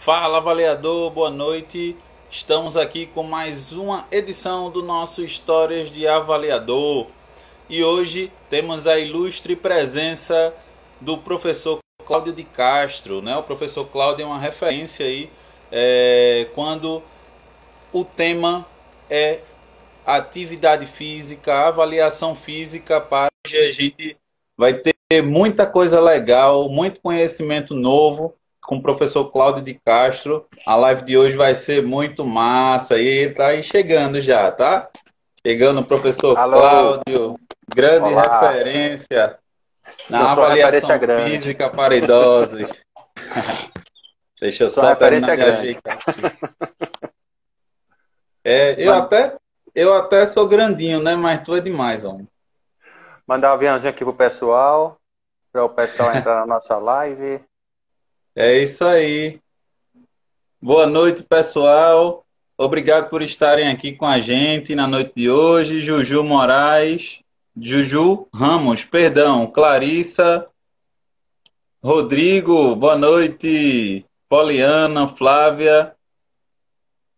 Fala, avaliador, boa noite. Estamos aqui com mais uma edição do nosso Histórias de Avaliador. E hoje temos a ilustre presença do professor Cláudio de Castro, né? O professor Cláudio é uma referência aí quando o tema é atividade física, avaliação física. Para hoje a gente vai ter muita coisa legal, muito conhecimento novo com o professor Cláudio de Castro. A live de hoje vai ser muito massa e tá aí chegando já, tá? Chegando o professor Alô. Cláudio, grande Olá. referência Eu na sou referência avaliação grande. física para idosos. Deixa eu Sou só terminar referência de grande. ajeitar aqui. Man- Eu até sou grandinho, né? Mas tu é demais, homem. Mandar um aviãozinho aqui pro pessoal, para o pessoal entrar na nossa live. É isso aí. Boa noite, pessoal. Obrigado por estarem aqui com a gente na noite de hoje. Juju Moraes, Juju Ramos, perdão, Clarissa, Rodrigo, boa noite. Poliana, Flávia,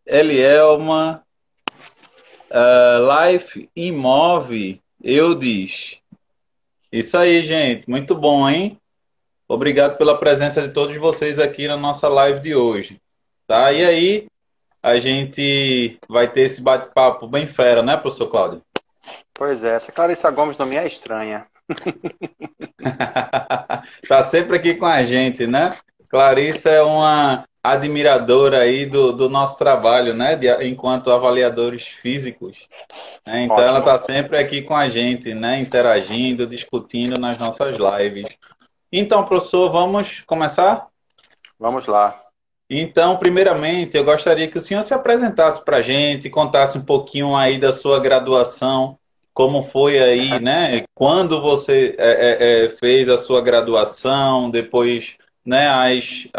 Elielma, Life Imove, Eudes. Isso aí, gente. Muito bom, hein? Obrigado pela presença de todos vocês aqui na nossa live de hoje. Tá? E aí, a gente vai ter esse bate-papo bem fera, né, professor Cláudio? Pois é, essa Clarissa Gomes não me é estranha. Tá sempre aqui com a gente, né? Clarissa é uma admiradora aí do nosso trabalho, né? Enquanto avaliadores físicos, né? Então ela Ótimo. tá sempre aqui com a gente, né? Interagindo, discutindo nas nossas lives. Então, professor, vamos começar? Vamos lá. Então, primeiramente, eu gostaria que o senhor se apresentasse para a gente, contasse um pouquinho aí da sua graduação, como foi aí, né? Quando você fez a sua graduação, depois, né, as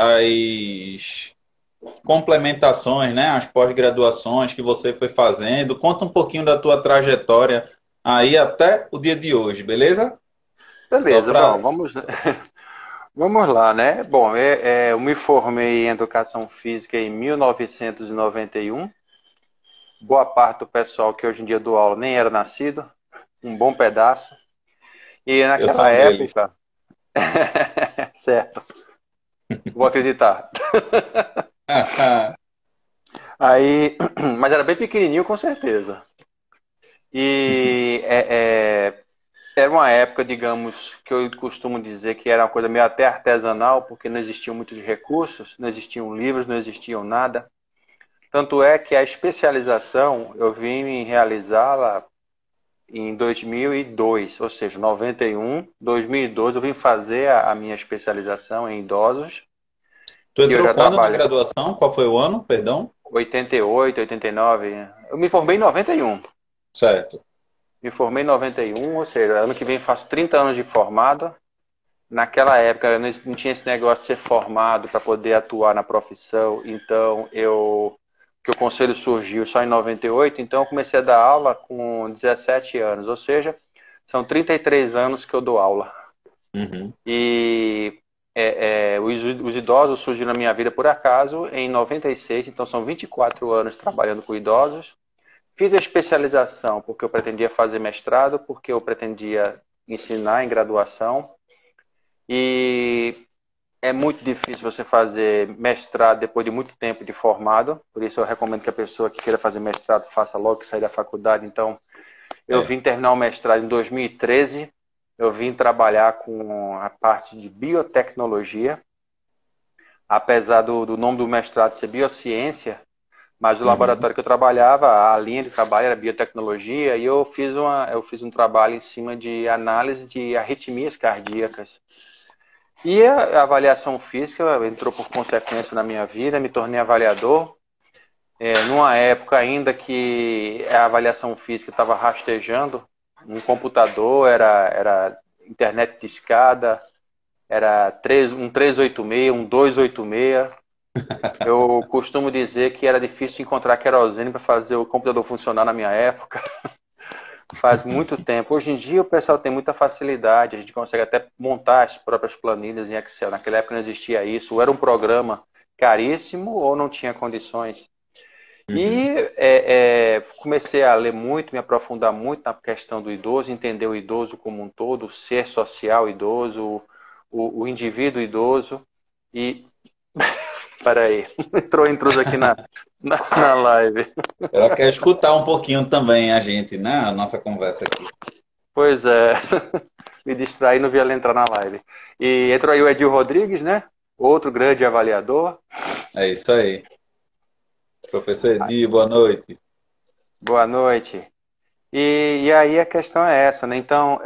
complementações, né, as pós-graduações que você foi fazendo. Conta um pouquinho da tua trajetória aí até o dia de hoje, beleza? Só Beleza, para... bom, vamos lá, né? Bom, eu me formei em Educação Física em 1991. Boa parte do pessoal que hoje em dia dou aula nem era nascido, um bom pedaço. E Eu naquela sou um deles. época, certo, vou acreditar. Aí, mas era bem pequenininho, com certeza. E era uma época, digamos, que eu costumo dizer que era uma coisa meio até artesanal, porque não existiam muitos recursos, não existiam livros, não existiam nada. Tanto é que a especialização eu vim realizá-la em 2002, ou seja, 91, 2012 eu vim fazer a minha especialização em idosos, Tu que eu entrou já quando na trabalho graduação? Qual foi o ano? Perdão? 88, 89. Eu me formei em 91. Certo. Me formei em 91, ou seja, ano que vem faço 30 anos de formado. Naquela época eu não tinha esse negócio de ser formado para poder atuar na profissão, então que o conselho surgiu só em 98, então eu comecei a dar aula com 17 anos, ou seja, são 33 anos que eu dou aula. Uhum. E os idosos surgiram na minha vida por acaso em 96, então são 24 anos trabalhando com idosos. Fiz a especialização porque eu pretendia fazer mestrado, porque eu pretendia ensinar em graduação. E é muito difícil você fazer mestrado depois de muito tempo de formado. Por isso eu recomendo que a pessoa que queira fazer mestrado faça logo que sair da faculdade. Então, eu vim terminar o mestrado em 2013. Eu vim trabalhar com a parte de biotecnologia. Apesar do nome do mestrado ser biociência, mas o Uhum. laboratório que eu trabalhava, a linha de trabalho era biotecnologia, e eu fiz um trabalho em cima de análise de arritmias cardíacas. E a avaliação física entrou por consequência na minha vida, me tornei avaliador. Numa época ainda que a avaliação física estava rastejando, um computador, era internet discada, era um 386, um 286. Eu costumo dizer que era difícil encontrar querosene para fazer o computador funcionar na minha época. Faz muito tempo. Hoje em dia o pessoal tem muita facilidade, a gente consegue até montar as próprias planilhas em Excel. Naquela época não existia isso. Ou era um programa caríssimo ou não tinha condições. Uhum. E comecei a ler muito, me aprofundar muito na questão do idoso, entender o idoso como um todo, o ser social idoso, o indivíduo idoso. E, peraí, entrou intruso aqui na live. Ela quer escutar um pouquinho também a gente, né? A nossa conversa aqui. Pois é, me distraí, não vi ela entrar na live. E entrou aí o Edil Rodrigues, né? Outro grande avaliador. É isso aí. Professor Edi, boa noite. Boa noite. E aí a questão é essa, né? Então,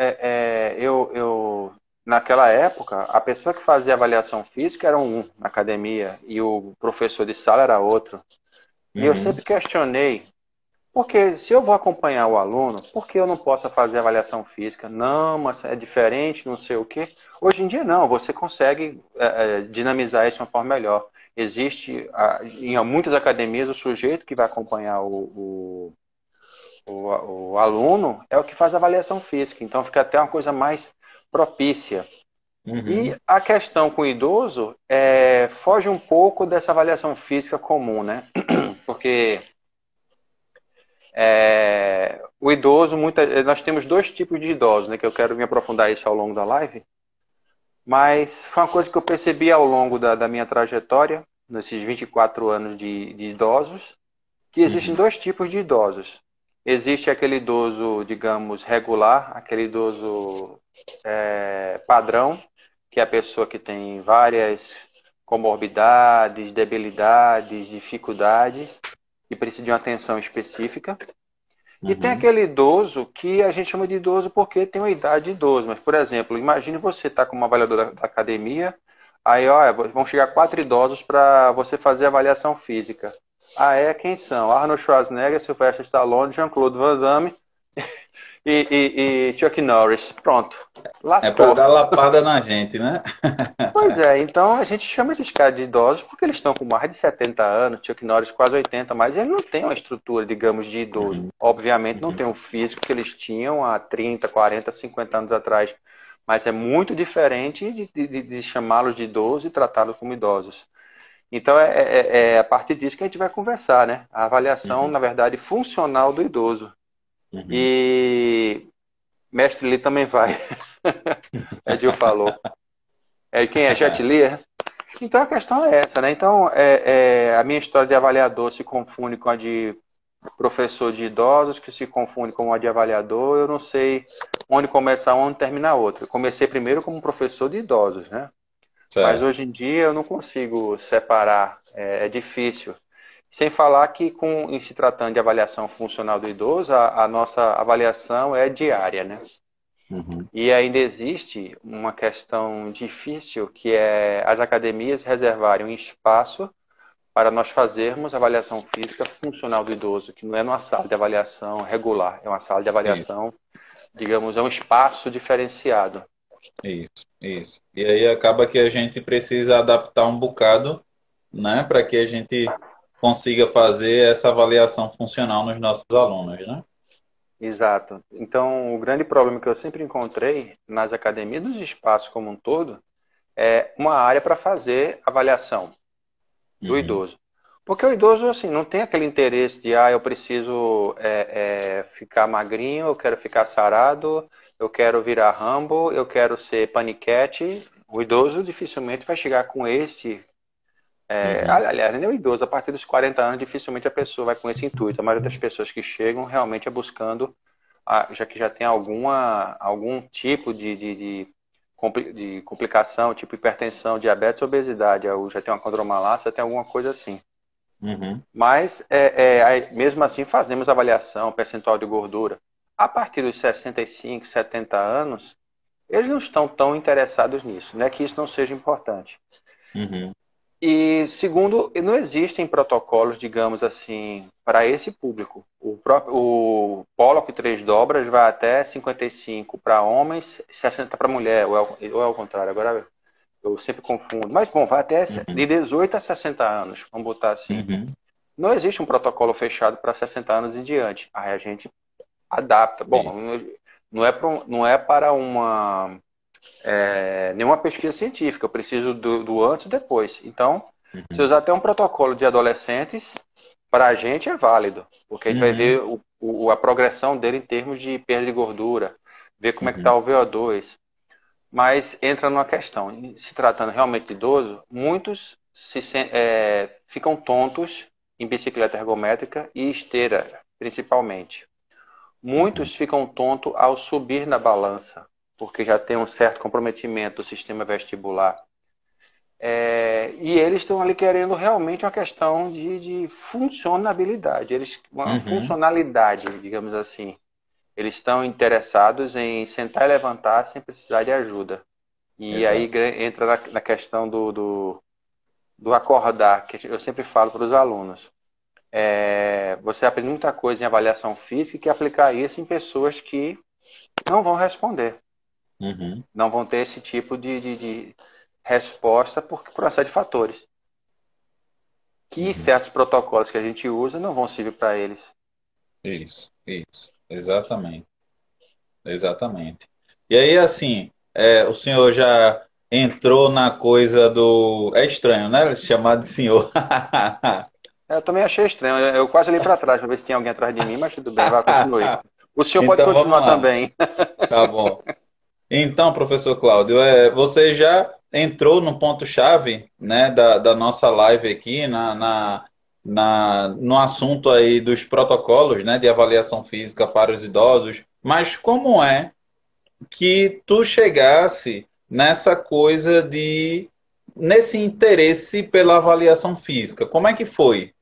naquela época, a pessoa que fazia avaliação física era um na academia e o professor de sala era outro. E eu Uhum. sempre questionei, porque se eu vou acompanhar o aluno, por que eu não posso fazer avaliação física? Não, mas é diferente, não sei o quê. Hoje em dia não, você consegue dinamizar isso de uma forma melhor. Existe em muitas academias o sujeito que vai acompanhar o aluno é o que faz a avaliação física, então fica até uma coisa mais propícia. E Uhum. a questão com o idoso foge um pouco dessa avaliação física comum, né? Porque o idoso, nós temos dois tipos de idosos, né? Que eu quero me aprofundar isso ao longo da live, mas foi uma coisa que eu percebi ao longo da minha trajetória, nesses 24 anos de idosos, que existem Uhum. dois tipos de idosos. Existe aquele idoso, digamos, regular, aquele idoso padrão, que é a pessoa que tem várias comorbidades, debilidades, dificuldades e precisa de uma atenção específica. E tem Uhum. aquele idoso que a gente chama de idoso porque tem uma idade de idoso. Mas, por exemplo, imagine você estar com uma avaliadora da academia, aí, olha, vão chegar 4 idosos para você fazer a avaliação física. Ah, quem são? Arnold Schwarzenegger, Sylvester Stallone, Jean-Claude Van Damme e Chuck Norris. Pronto. É para Lascou. dar lapada na gente, né? Pois é, então a gente chama esses caras de idosos porque eles estão com mais de 70 anos, Chuck Norris quase 80, mas ele não tem uma estrutura, digamos, de idoso. Uhum. Obviamente não Uhum. tem o físico que eles tinham há 30, 40, 50 anos atrás, mas é muito diferente de chamá-los de idoso e tratá-los como idosos. Então é a partir disso que a gente vai conversar, né? A avaliação, Uhum. na verdade, funcional do idoso. Uhum. E Mestre Lee também vai. Edil falou. Quem é? Jet Li? Então a questão é essa, né? Então a minha história de avaliador se confunde com a de professor de idosos, que se confunde com a de avaliador. Eu não sei onde começar, onde terminar outra. Eu comecei primeiro como professor de idosos, né? Mas Certo. hoje em dia eu não consigo separar, é difícil. Sem falar que, em se tratando de avaliação funcional do idoso, a nossa avaliação é diária, né? Uhum. E ainda existe uma questão difícil, que é as academias reservarem um espaço para nós fazermos avaliação física funcional do idoso, que não é numa sala de avaliação regular, é uma sala de Isso, avaliação, digamos, é um espaço diferenciado. isso, isso. E aí acaba que a gente precisa adaptar um bocado, né, para que a gente consiga fazer essa avaliação funcional nos nossos alunos, né? Exato. Então, o grande problema que eu sempre encontrei nas academias, nos espaços como um todo, é uma área para fazer avaliação do Uhum. idoso. Porque o idoso, assim, não tem aquele interesse de, eu preciso ficar magrinho, eu quero ficar sarado, eu quero virar Rambo, eu quero ser paniquete. O idoso dificilmente vai chegar com esse. Uhum. Aliás, nem o idoso, a partir dos 40 anos, dificilmente a pessoa vai com esse intuito. A maioria das pessoas que chegam realmente é buscando, já que já tem algum tipo de complicação, tipo hipertensão, diabetes, obesidade, ou já tem uma condromalácia, tem alguma coisa assim. Uhum. Mas, mesmo assim, fazemos avaliação, percentual de gordura. A partir dos 65, 70 anos, eles não estão tão interessados nisso. Não é que isso não seja importante. Uhum. E, segundo, não existem protocolos, digamos assim, para esse público. O Pollock 3 dobras vai até 55 para homens, 60 para mulher, ou é o contrário, agora eu sempre confundo. Mas, bom, vai até de Uhum. 18 a 60 anos, vamos botar assim. Uhum. Não existe um protocolo fechado para 60 anos em diante. Aí a gente adapta. Bom, Isso. não é para nenhuma pesquisa científica. Eu preciso do antes e depois. Então, Se Uhum. usar até um protocolo de adolescentes, para a gente é válido, porque a gente vai Uhum. ver a progressão dele em termos de perda de gordura, ver como é que está Uhum. o VO2. Mas entra numa questão, se tratando realmente de idoso, muitos ficam tontos em bicicleta ergométrica e esteira, principalmente. Uhum. Muitos ficam tontos ao subir na balança, porque já tem um certo comprometimento do sistema vestibular. E eles estão ali querendo realmente uma questão de funcionabilidade, uma Uhum. funcionalidade, digamos assim. Eles estão interessados em sentar e levantar sem precisar de ajuda. E aí Exato. entra na questão do acordar, que eu sempre falo para os alunos. Você aprende muita coisa em avaliação física e quer aplicar isso em pessoas que não vão responder, Uhum. não vão ter esse tipo de resposta por uma série de fatores. Que Uhum. certos protocolos que a gente usa não vão servir para eles. Isso. Exatamente. Exatamente. E aí, assim, o senhor já entrou na coisa do. É estranho, né? Chamar de senhor. Eu também achei estranho. Eu quase olhei para trás para ver se tinha alguém atrás de mim, mas tudo bem, vai, continue. O senhor pode Então vamos continuar lá. também. Tá bom. Então, professor Cláudio, você já entrou no ponto-chave, né, da nossa live aqui, no assunto aí dos protocolos, né, de avaliação física para os idosos, mas como é que tu chegasse nessa coisa nesse interesse pela avaliação física? Como é que foi?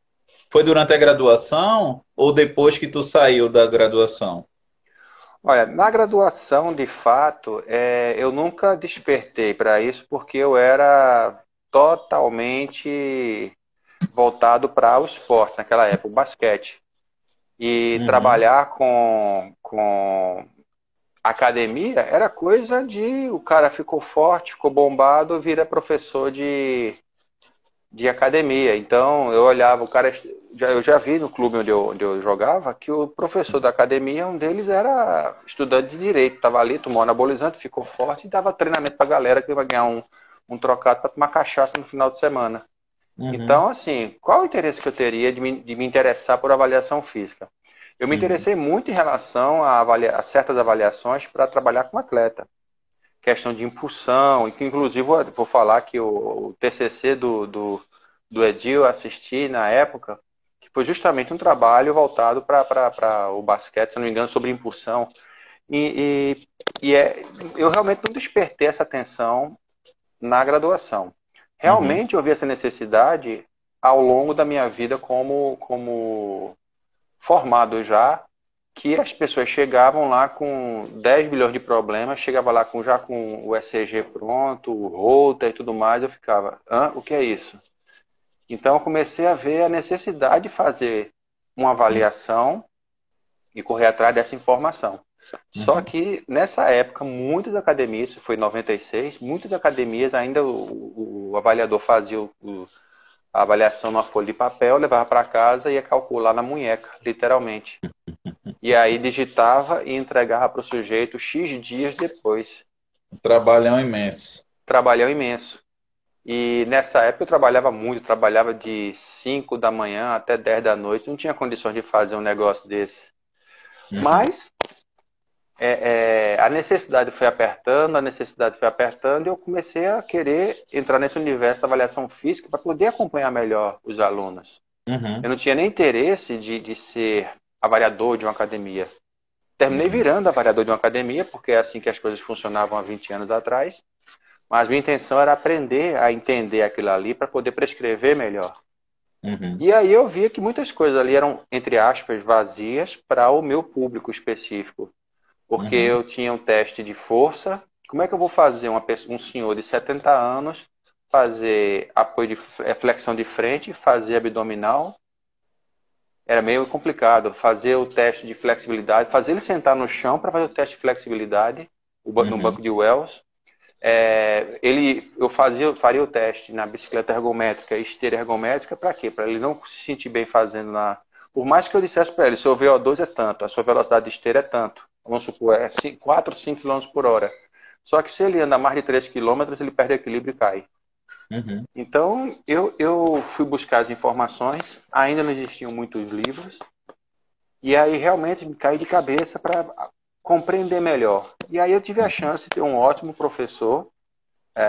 Foi durante a graduação ou depois que tu saiu da graduação? Olha, na graduação, de fato, eu nunca despertei para isso porque eu era totalmente voltado para o esporte naquela época, o basquete. E Uhum, trabalhar com academia era coisa de o cara ficou forte, ficou bombado, vira professor de academia. Então eu olhava, eu já vi no clube onde eu jogava que o professor da academia, um deles era estudante de direito, estava ali, tomou anabolizante, ficou forte e dava treinamento para a galera que vai ganhar um trocado para tomar cachaça no final de semana. uhum, Então, assim, qual o interesse que eu teria de me interessar por avaliação física? Eu me uhum, interessei muito em relação a certas avaliações para trabalhar com atleta. Questão de impulsão, e que inclusive vou falar que o TCC do Edil eu assisti na época, que foi justamente um trabalho voltado para o basquete, se não me engano, sobre impulsão. Eu realmente não despertei essa atenção na graduação. uhum, Realmente eu vi essa necessidade ao longo da minha vida como formado já, que as pessoas chegavam lá com 10 bilhões de problemas, chegava lá já com o ECG pronto, o Holter e tudo mais, eu ficava, o que é isso? Então eu comecei a ver a necessidade de fazer uma avaliação e correr atrás dessa informação. Só uhum, que nessa época, muitas academias, isso foi em 96, muitas academias ainda o avaliador fazia a avaliação numa folha de papel, levava para casa e ia calcular na munheca, literalmente. E aí digitava e entregava para o sujeito X dias depois. um trabalhão imenso. Trabalhão imenso. E nessa época eu trabalhava muito, trabalhava de 5 da manhã até 10 da noite, não tinha condições de fazer um negócio desse. Uhum, Mas a necessidade foi apertando, a necessidade foi apertando, e eu comecei a querer entrar nesse universo da avaliação física para poder acompanhar melhor os alunos. Eu uhum, não tinha nem interesse de ser avaliador de uma academia. Terminei uhum, virando avaliador de uma academia, porque é assim que as coisas funcionavam há 20 anos atrás. Mas minha intenção era aprender a entender aquilo ali para poder prescrever melhor. uhum, E aí eu via que muitas coisas ali eram, entre aspas, vazias para o meu público específico. Porque uhum, eu tinha um teste de força. Como é que eu vou fazer um senhor de 70 anos fazer apoio de flexão de frente, fazer abdominal? Era meio complicado. Fazer o teste de flexibilidade, fazer ele sentar no chão para fazer o teste de flexibilidade no uhum, banco de Wells. Eu faria o teste na bicicleta ergométrica e esteira ergométrica para quê? Para ele não se sentir bem fazendo na. Por mais que eu dissesse para ele, seu VO2 é tanto, a sua velocidade de esteira é tanto. Vamos supor, 4, 5 km por hora. Só que se ele anda mais de 3 km, ele perde equilíbrio e cai. Uhum. Então, eu fui buscar as informações, ainda não existiam muitos livros, e aí realmente me caí de cabeça para compreender melhor. E aí eu tive a chance de ter um ótimo professor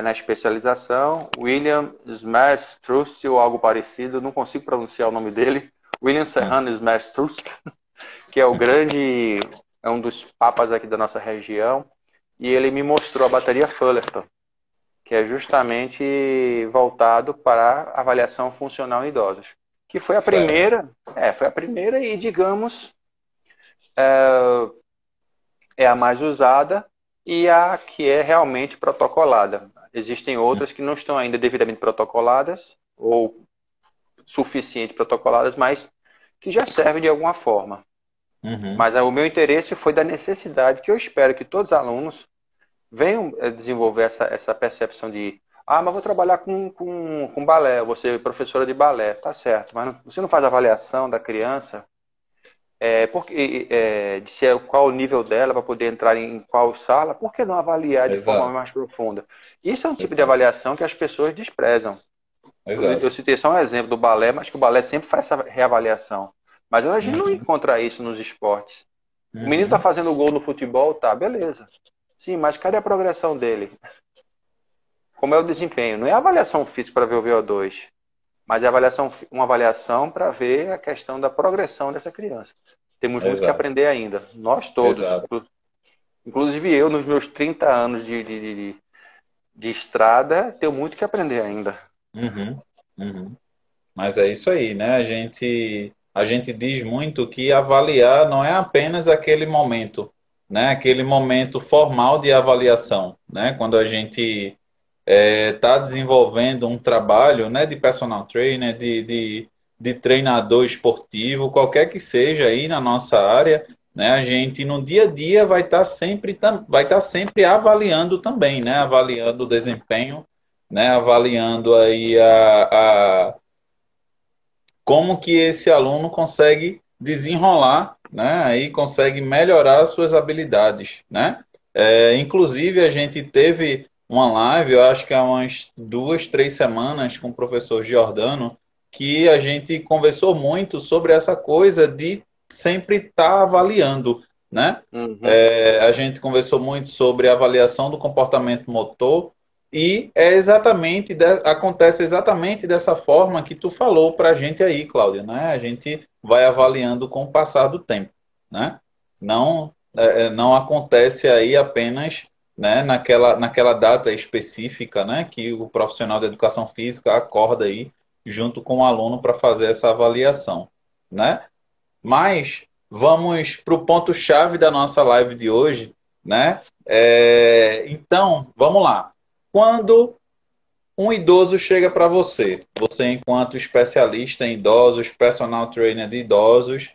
na especialização, William Smerstrust ou algo parecido, não consigo pronunciar o nome dele, William Serrano Smerstrust, que é o grande, é um dos papas aqui da nossa região, e ele me mostrou a bateria Fullerton, que é justamente voltado para avaliação funcional em idosos, que Certo. foi a primeira e, digamos, é a mais usada e a que é realmente protocolada. Existem outras que não estão ainda devidamente protocoladas ou suficiente protocoladas, mas que já servem de alguma forma. Uhum. Mas o meu interesse foi da necessidade que eu espero que todos os alunos venham desenvolver essa percepção de mas vou trabalhar com balé, você é professora de balé, tá certo, mas você não faz avaliação da criança de ser qual o nível dela para poder entrar em qual sala, por que não avaliar de forma Exato. mais profunda? Isso é um tipo de Exato. avaliação que as pessoas desprezam. Eu Exato. citei só um exemplo do balé, mas que o balé sempre faz essa reavaliação. Mas a gente não Uhum. encontra isso nos esportes. O menino está Uhum. fazendo gol no futebol, tá, beleza. Sim, mas cadê a progressão dele? Como é o desempenho? Não é avaliação física para ver o VO2, mas é uma avaliação para ver a questão da progressão dessa criança. Temos muito que Exato. aprender ainda, nós todos. Exato. Inclusive eu, nos meus 30 anos de estrada, tenho muito que aprender ainda. Uhum. Uhum. Mas é isso aí, né? A gente diz muito que avaliar não é apenas aquele momento, né? Aquele momento formal de avaliação, né? Quando a gente está desenvolvendo um trabalho, né, de personal trainer, de treinador esportivo, qualquer que seja aí na nossa área, né? A gente no dia a dia vai estar sempre avaliando também, né? Avaliando o desempenho, né? Avaliando aí como que esse aluno consegue desenrolar, né? Aí consegue melhorar suas habilidades, né? Inclusive a gente teve uma live, eu acho que há umas 2, 3 semanas com o professor Giordano, que a gente conversou muito sobre essa coisa de sempre estar avaliando, né? Uhum. A gente conversou muito sobre a avaliação do comportamento motor e acontece exatamente dessa forma que tu falou para a gente aí, Cláudia, né? A gente vai avaliando com o passar do tempo, né? Não acontece aí apenas, né, naquela data específica, né, que o profissional da educação física acorda aí junto com o aluno para fazer essa avaliação, né? Mas vamos para o ponto-chave da nossa live de hoje, né? Então, vamos lá. Quando um idoso chega para você enquanto especialista em idosos, personal trainer de idosos,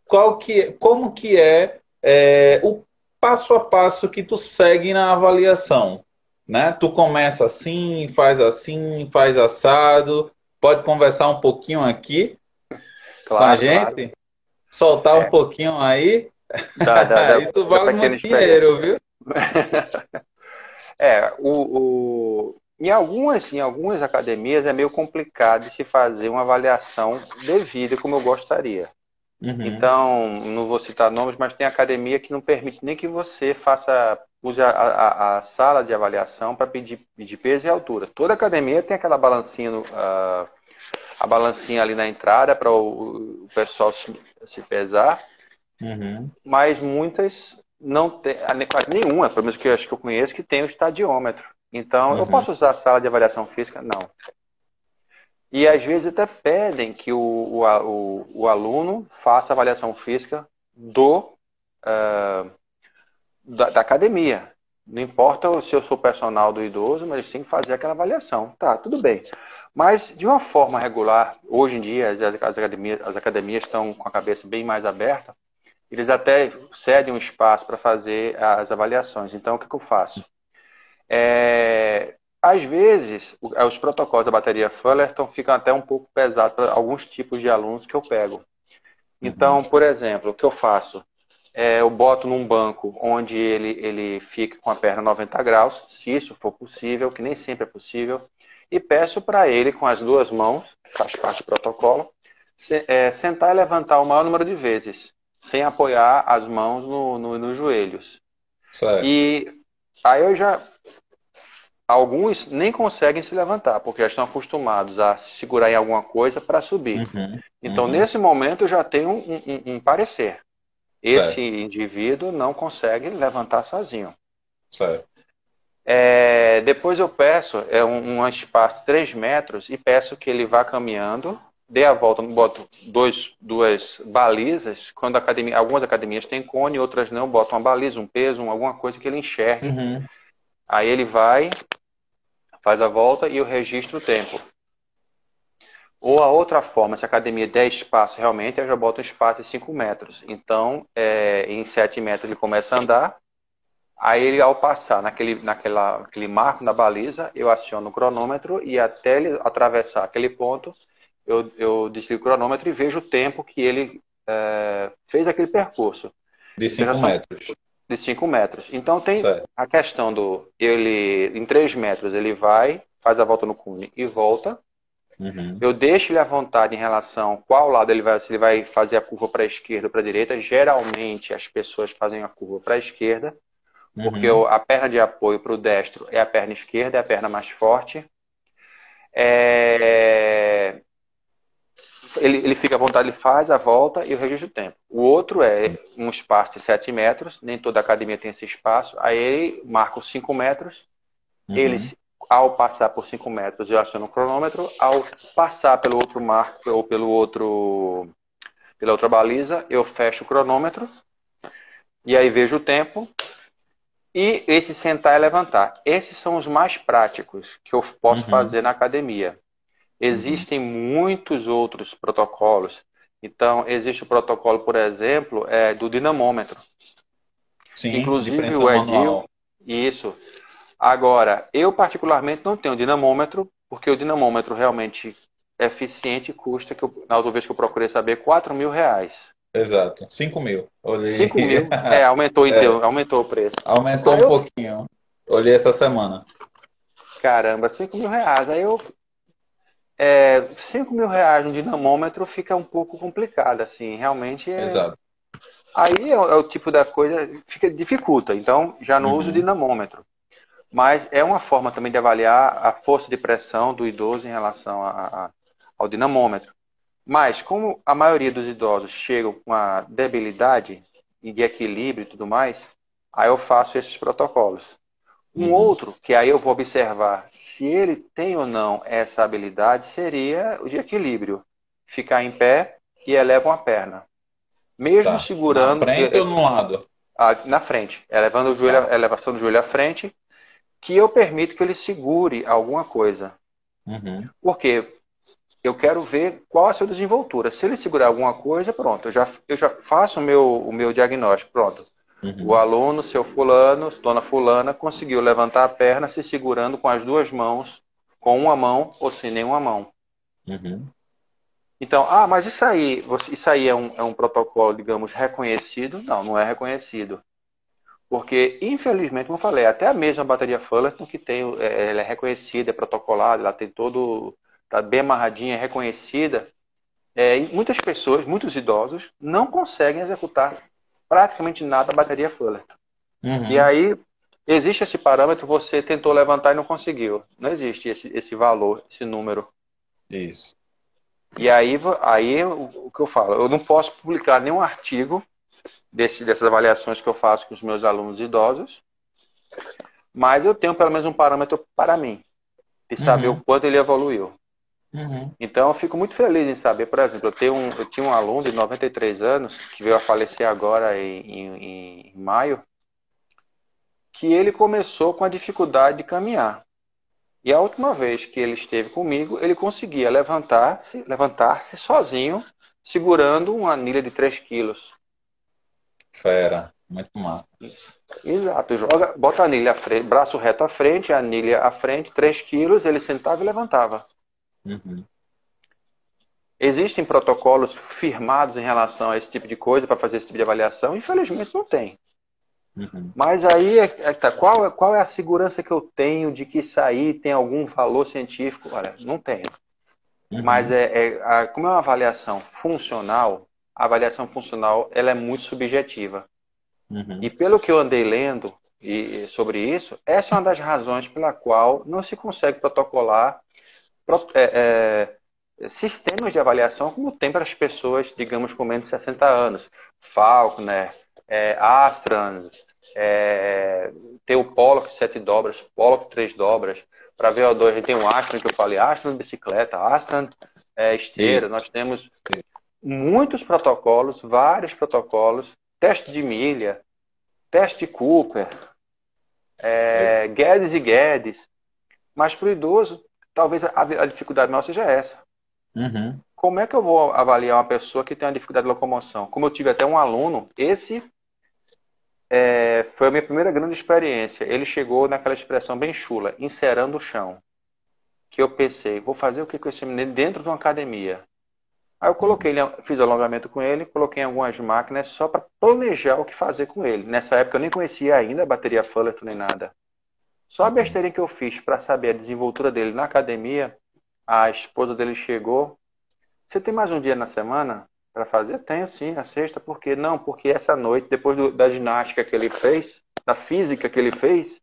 como que é o passo a passo que tu segue na avaliação, né? Tu começa assim, faz assado, pode conversar um pouquinho aqui com a Claro, claro. gente, soltar um É, pouquinho aí. Isso da vale pequena muito experiência. dinheiro, viu? Em algumas academias é meio complicado de se fazer uma avaliação devida como eu gostaria. Uhum, Então, não vou citar nomes, mas tem academia que não permite nem que você use a sala de avaliação para pedir de peso e altura. Toda academia tem aquela balancinha, a balancinha ali na entrada para o pessoal se pesar, uhum, mas muitas não tem, quase nenhuma, pelo menos que eu acho que eu conheço, que tem o estadiômetro. Então, eu uhum, posso usar a sala de avaliação física? Não. E às vezes até pedem que o aluno faça a avaliação física da academia. Não importa se eu sou personal do idoso, mas eles têm que fazer aquela avaliação. Tá, tudo bem. Mas de uma forma regular, hoje em dia as academias estão com a cabeça bem mais aberta, eles até cedem um espaço para fazer as avaliações. Então, o que eu faço? Às vezes, os protocolos da bateria Fullerton ficam até um pouco pesados para alguns tipos de alunos que eu pego. uhum, Então, por exemplo, o que eu faço? Eu boto num banco onde ele fica com a perna 90 graus, se isso for possível, que nem sempre é possível. e peço para ele, com as duas mãos, faz parte do protocolo, sentar e levantar o maior número de vezes, sem apoiar as mãos nos joelhos. Certo. E aí alguns nem conseguem se levantar, porque já estão acostumados a se segurar em alguma coisa para subir. Uhum. Então, Uhum. nesse momento, eu já tenho um parecer. Esse Certo. indivíduo não consegue levantar sozinho. Certo. Depois eu peço um espaço de 3 metros e peço que ele vá caminhando, dê a volta, boto duas balizas. Quando algumas academias têm cone, outras não, boto uma baliza, um peso, alguma coisa que ele enxergue. Uhum. Aí ele vai, faz a volta e eu registro o tempo. Ou a outra forma, se a academia der espaço realmente, eu já boto um espaço de 5 metros. Então, em 7 metros ele começa a andar. Aí ele, ao passar naquele marco na baliza, eu aciono o cronômetro e até ele atravessar aquele ponto, eu desligo o cronômetro e vejo o tempo que ele fez aquele percurso. De Então já 5 são metros. de 5 metros. Então tem Certo. a questão em 3 metros ele vai, faz a volta no cone e volta. Uhum. Eu deixo ele à vontade em relação a qual lado ele vai, se ele vai fazer a curva para a esquerda ou para a direita. Geralmente as pessoas fazem a curva para a esquerda, porque Uhum. a perna de apoio para o destro é a perna esquerda, é a perna mais forte. É... Ele fica à vontade, ele faz a volta e eu registro o tempo. O outro é um espaço de 7 metros, nem toda academia tem esse espaço. Aí ele marca os 5 metros, ele, Uhum. ao passar por 5 metros, eu aciono o cronômetro. Ao passar pelo outro marco ou pela outra baliza, eu fecho o cronômetro e aí vejo o tempo. E esse sentar e levantar. Esses são os mais práticos que eu posso Uhum. fazer na academia. Uhum. Existem muitos outros protocolos. Então, existe o protocolo, por exemplo, do dinamômetro. Sim, de Inclusive pressão o Edil, manual. isso. Agora, eu particularmente não tenho dinamômetro, porque o dinamômetro realmente é eficiente e custa, na outra vez que eu procurei saber, R$ 4.000. Exato. 5.000. Olhei. 5.000, É, aumentou o preço. aumentou Aí um eu, pouquinho. Olhei essa semana. caramba, R$ 5.000. Aí eu R$ 5.000 no dinamômetro fica um pouco complicado, assim, realmente Exato. Aí é o tipo da coisa dificulta, então já não uso o Uhum. dinamômetro. Mas é uma forma também de avaliar a força de pressão do idoso em relação ao dinamômetro. Mas como a maioria dos idosos chegam com a debilidade e de equilíbrio e tudo mais, aí eu faço esses protocolos. Um Uhum. outro, que aí eu vou observar se ele tem ou não essa habilidade, seria o de equilíbrio. Ficar em pé e eleva uma perna. Mesmo Tá. Na segurando frente ou no lado? na frente, elevando o joelho, Tá. elevação do joelho à frente, que eu permito que ele segure alguma coisa. Uhum. Porque eu quero ver qual é a sua desenvoltura. Se ele segurar alguma coisa, pronto, eu já faço o meu diagnóstico. Pronto. O Uhum. aluno, seu fulano, dona fulana, conseguiu levantar a perna se segurando com as duas mãos, com uma mão ou sem nenhuma mão. Uhum. Então, mas isso aí é um protocolo, digamos, reconhecido? Não, não é reconhecido. Porque, infelizmente, como eu falei, até a mesma bateria Fullerton que tem, ela é reconhecida, é protocolada, ela tem todo, está bem amarradinha, é reconhecida. E muitas pessoas, muitos idosos, não conseguem executar praticamente nada a bateria Fullerton. E Uhum. aí, existe esse parâmetro, você tentou levantar e não conseguiu. Não existe esse valor, esse número. Isso. E aí o que eu falo, eu não posso publicar nenhum artigo dessas avaliações que eu faço com os meus alunos idosos, mas eu tenho pelo menos um parâmetro para mim, de saber o Uhum. quanto ele evoluiu. Uhum. Então eu fico muito feliz em saber, por exemplo, eu tinha um aluno de 93 anos, que veio a falecer agora em maio, que ele começou com a dificuldade de caminhar. E a última vez que ele esteve comigo, ele conseguia levantar-se sozinho, segurando uma anilha de 3 quilos. Fera. Muito massa. Exato, bota a anilha à frente, braço reto à frente, a anilha à frente, 3 quilos, ele sentava e levantava. Uhum. Existem protocolos firmados em relação a esse tipo de coisa para fazer esse tipo de avaliação? Infelizmente não tem. Uhum. Mas aí, tá. Qual é a segurança que eu tenho de que isso aí tem algum valor científico? Olha, não tenho. Mas Uhum. como é uma avaliação funcional ela é muito subjetiva. E Uhum. pelo que eu andei lendo sobre isso, essa é uma das razões pela qual não se consegue protocolar sistemas de avaliação como tem para as pessoas, digamos, com menos de 60 anos. Faulkner, Astrans, tem o Pollock 7 dobras, Pollock 3 dobras. Para VO2 a gente tem o Astran, que eu falei, Astran bicicleta, Astran esteira. Isso. Nós temos muitos protocolos, vários protocolos, teste de milha, teste de Cooper, Guedes e Guedes. Mas para o idoso, talvez a dificuldade maior seja essa. Uhum. Como é que eu vou avaliar uma pessoa que tem uma dificuldade de locomoção? Como eu tive até um aluno, esse foi a minha primeira grande experiência. Ele chegou naquela expressão bem chula, encerando o chão. Que eu pensei, vou fazer o que com esse menino dentro de uma academia? Aí eu coloquei, fiz alongamento com ele, coloquei em algumas máquinas só para planejar o que fazer com ele. Nessa época eu nem conhecia ainda a bateria Fullerton nem nada. Só a Uhum. besteira que eu fiz para saber a desenvoltura dele na academia, a esposa dele chegou. Você tem mais um dia na semana para fazer? Tenho sim, a sexta. Por quê? Não, porque essa noite, depois da ginástica que ele fez, da física que ele fez,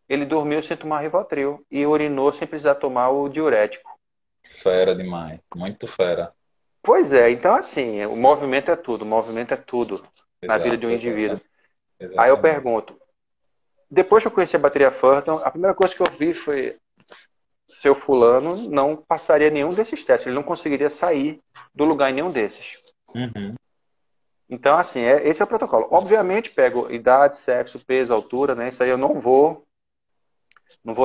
ele dormiu sem tomar Rivotril e urinou sem precisar tomar o diurético. Fera demais. Muito fera. Pois é, então assim, o movimento é tudo na vida de um Exato, indivíduo. exatamente. Aí eu Exatamente. pergunto, depois que eu conheci a bateria Fullerton, a primeira coisa que eu vi foi seu fulano não passaria nenhum desses testes, ele não conseguiria sair do lugar em nenhum desses. Uhum. Então, assim, esse é o protocolo. Obviamente, pego idade, sexo, peso, altura, né? Isso aí eu não vou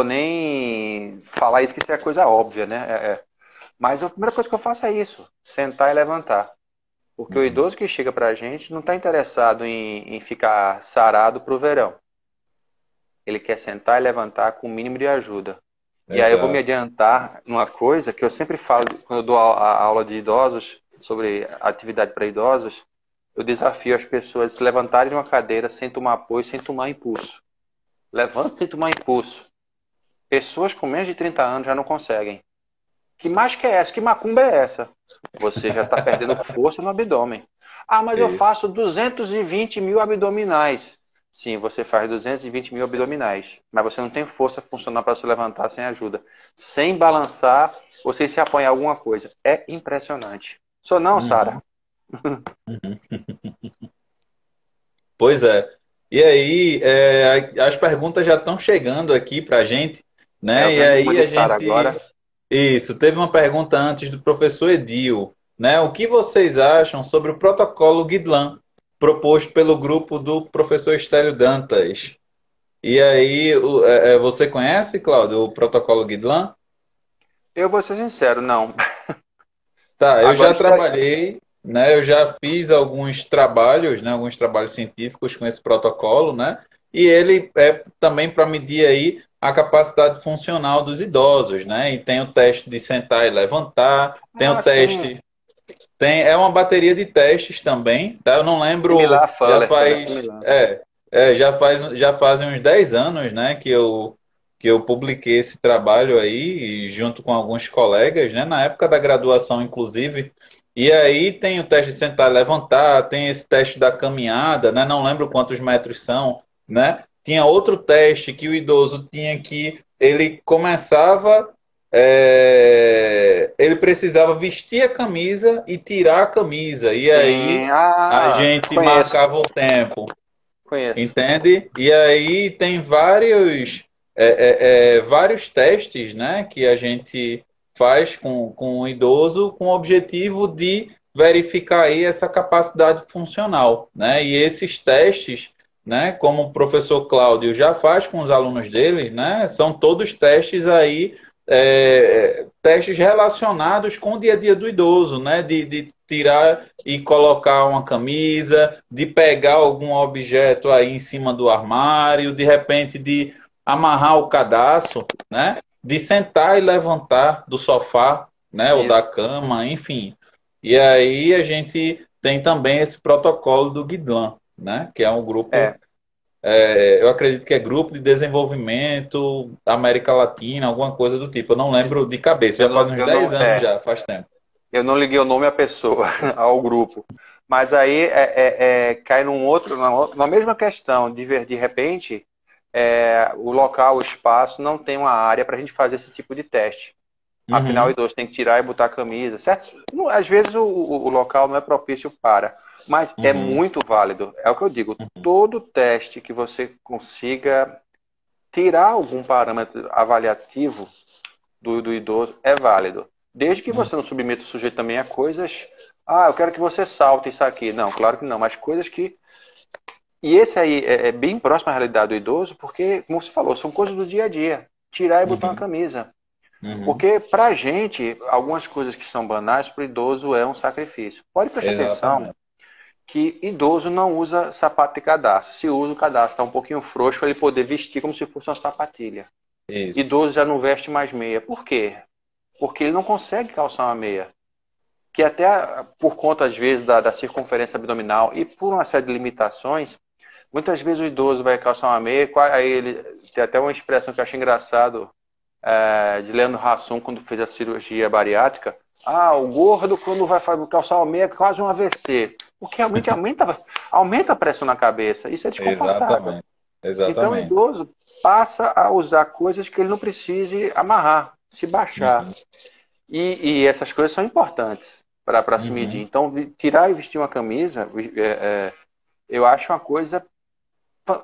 nem falar isso, que isso é coisa óbvia, né? Mas a primeira coisa que eu faço é isso, sentar e levantar. Porque o Uhum. idoso que chega pra gente não está interessado em ficar sarado pro verão. Ele quer sentar e levantar com o mínimo de ajuda. E aí eu vou me Exato. adiantar numa coisa que eu sempre falo quando eu dou a aula de idosos, sobre atividade para idosos, eu desafio as pessoas a se levantarem de uma cadeira sem tomar apoio, sem tomar impulso. Levante sem tomar impulso. Pessoas com menos de 30 anos já não conseguem. Que mágica é essa? Que macumba é essa? Você já está perdendo força no abdômen. Ah, mas eu Isso. faço 220 mil abdominais. Sim, você faz 220 mil abdominais, mas você não tem força funcional para se levantar sem ajuda. Sem balançar, você se apoia em alguma coisa. É impressionante. Sou não, Uhum. Sara? Uhum. Pois é. E aí, as perguntas já estão chegando aqui para a gente, Eu né? E ganhei uma aí de a Sara gente, agora. isso, teve uma pergunta antes do professor Edil, né? O que vocês acham sobre o protocolo Guidelan, proposto pelo grupo do professor Estélio Dantas? E aí, você conhece, Cláudio, o protocolo Guidelan? Eu vou ser sincero, não. Tá, eu Agora já isso aí. trabalhei, né? Eu já fiz alguns trabalhos, né? Alguns trabalhos científicos com esse protocolo, né? E ele é também para medir aí a capacidade funcional dos idosos, né? E tem o teste de sentar e levantar, tem o Ah, sim. teste, é uma bateria de testes também, tá? Eu não lembro, Similar a Fullerton, é similar. já fazem uns 10 anos, né, que eu publiquei esse trabalho aí, junto com alguns colegas, né, na época da graduação, inclusive. E aí tem o teste de sentar e levantar, tem esse teste da caminhada, né, não lembro quantos metros são, né. Tinha outro teste que o idoso tinha que, ele começava, ele precisava vestir a camisa e tirar a camisa, e aí Sim. a Ah, gente conheço, marcava o tempo. conheço. Entende? E aí tem vários testes, né, que a gente faz com o idoso com o objetivo de verificar aí essa capacidade funcional, né? E esses testes, né, como o professor Cláudio já faz com os alunos dele, né, são todos testes aí, testes relacionados com o dia a dia do idoso, né, de tirar e colocar uma camisa, de pegar algum objeto aí em cima do armário, de repente de amarrar o cadarço, né? De sentar e levantar do sofá, né? Ou da Isso. cama, enfim. E aí a gente tem também esse protocolo do Guidelan, né? Que é um grupo É. Eu acredito que é Grupo de Desenvolvimento da América Latina, alguma coisa do tipo. Eu não lembro de cabeça, Eu já faz não, uns eu 10 não, anos já, faz tempo. eu não liguei o nome à pessoa, ao grupo. Mas aí cai na mesma questão, de repente, o local, o espaço, não tem uma área para a gente fazer esse tipo de teste. Afinal, o Uhum, idoso tem que tirar e botar a camisa, certo? Às vezes o local não é propício para, mas é uhum, muito válido. É o que eu digo, uhum, todo teste que você consiga tirar algum parâmetro avaliativo do idoso é válido. Desde que uhum, você não submeta o sujeito também a coisas. Ah, eu quero que você salte isso aqui. Não, claro que não, mas coisas que. E esse aí é bem próximo à realidade do idoso, porque, como você falou, são coisas do dia a dia. Tirar e botar uma uhum, camisa. uhum. Porque, pra gente, algumas coisas que são banais, para o idoso é um sacrifício. Pode prestar atenção Exatamente. que idoso não usa sapato de cadastro. Se usa, o cadastro está um pouquinho frouxo para ele poder vestir como se fosse uma sapatilha. Isso. Idoso já não veste mais meia. Por quê? Porque ele não consegue calçar uma meia. Que até por conta, às vezes, da circunferência abdominal e por uma série de limitações, muitas vezes o idoso vai calçar uma meia, aí ele tem até uma expressão que eu acho engraçado, de Leandro Hassum, quando fez a cirurgia bariátrica. Ah, o gordo, quando vai calçar uma meia, é quase um AVC. Porque realmente aumenta a pressão na cabeça. Isso é desconfortável. Exatamente. Então, o Exatamente. idoso passa a usar coisas que ele não precise amarrar, se baixar. Uhum, E essas coisas são importantes para se medir. uhum, Então, tirar e vestir uma camisa, eu acho uma coisa,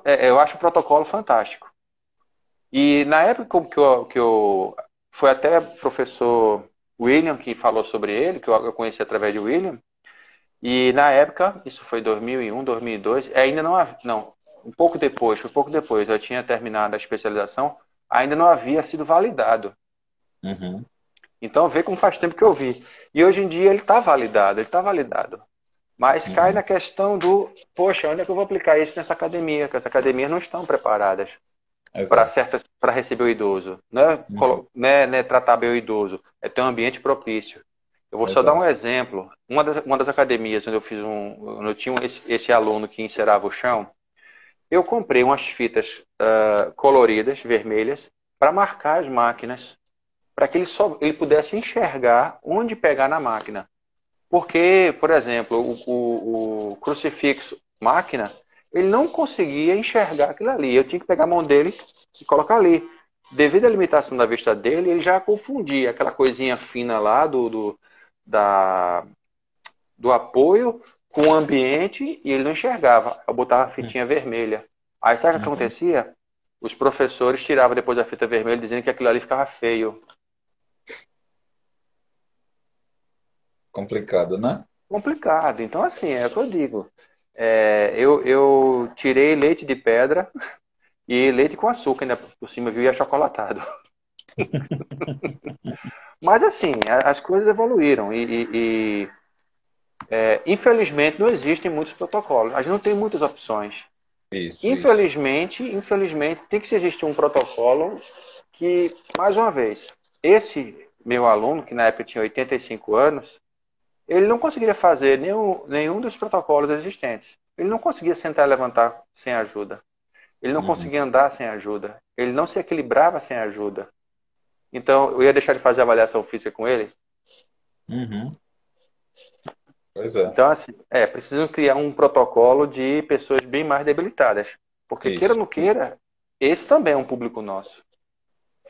eu acho um protocolo fantástico. E na época foi até o professor William que falou sobre ele, que eu conheci através de William. E na época, isso foi 2001, 2002, ainda não havia, não, foi pouco depois, eu tinha terminado a especialização, ainda não havia sido validado. uhum, Então vê como faz tempo que eu vi. E hoje em dia ele está validado, ele está validado. Mas cai uhum. na questão do, poxa, onde é que eu vou aplicar isso nessa academia? Que as academias não estão preparadas Exato. para receber o idoso. Uhum, Não é tratar bem o idoso, é ter um ambiente propício. Eu vou só dar um exato. exemplo. Uma das academias onde onde eu tinha esse aluno que encerava o chão, eu comprei umas fitas coloridas, vermelhas, para marcar as máquinas, para que ele pudesse enxergar onde pegar na máquina. Porque, por exemplo, o crucifixo máquina, ele não conseguia enxergar aquilo ali. Eu tinha que pegar a mão dele e colocar ali. Devido à limitação da vista dele, ele já confundia aquela coisinha fina lá do apoio com o ambiente e ele não enxergava. Eu botava a fitinha vermelha. Aí sabe o que Uhum. acontecia? Os professores tiravam depois a fita vermelha dizendo que aquilo ali ficava feio. Complicado, né? Complicado. Então, assim, é o que eu digo. Eu tirei leite de pedra e leite com açúcar ainda por cima, viu? E achocolatado. Mas, assim, as coisas evoluíram infelizmente, não existem muitos protocolos. A gente não tem muitas opções. Isso, isso. Infelizmente, tem que existir um protocolo que, mais uma vez, esse meu aluno, que na época tinha 85 anos, ele não conseguiria fazer nenhum dos protocolos existentes. Ele não conseguia sentar e levantar sem ajuda. Ele não Uhum, conseguia andar sem ajuda. Ele não se equilibrava sem ajuda. Então, eu ia deixar de fazer avaliação física com ele. uhum. Pois é. Então, assim, precisam criar um protocolo de pessoas bem mais debilitadas. Porque, queira ou Isso, não queira, esse também é um público nosso.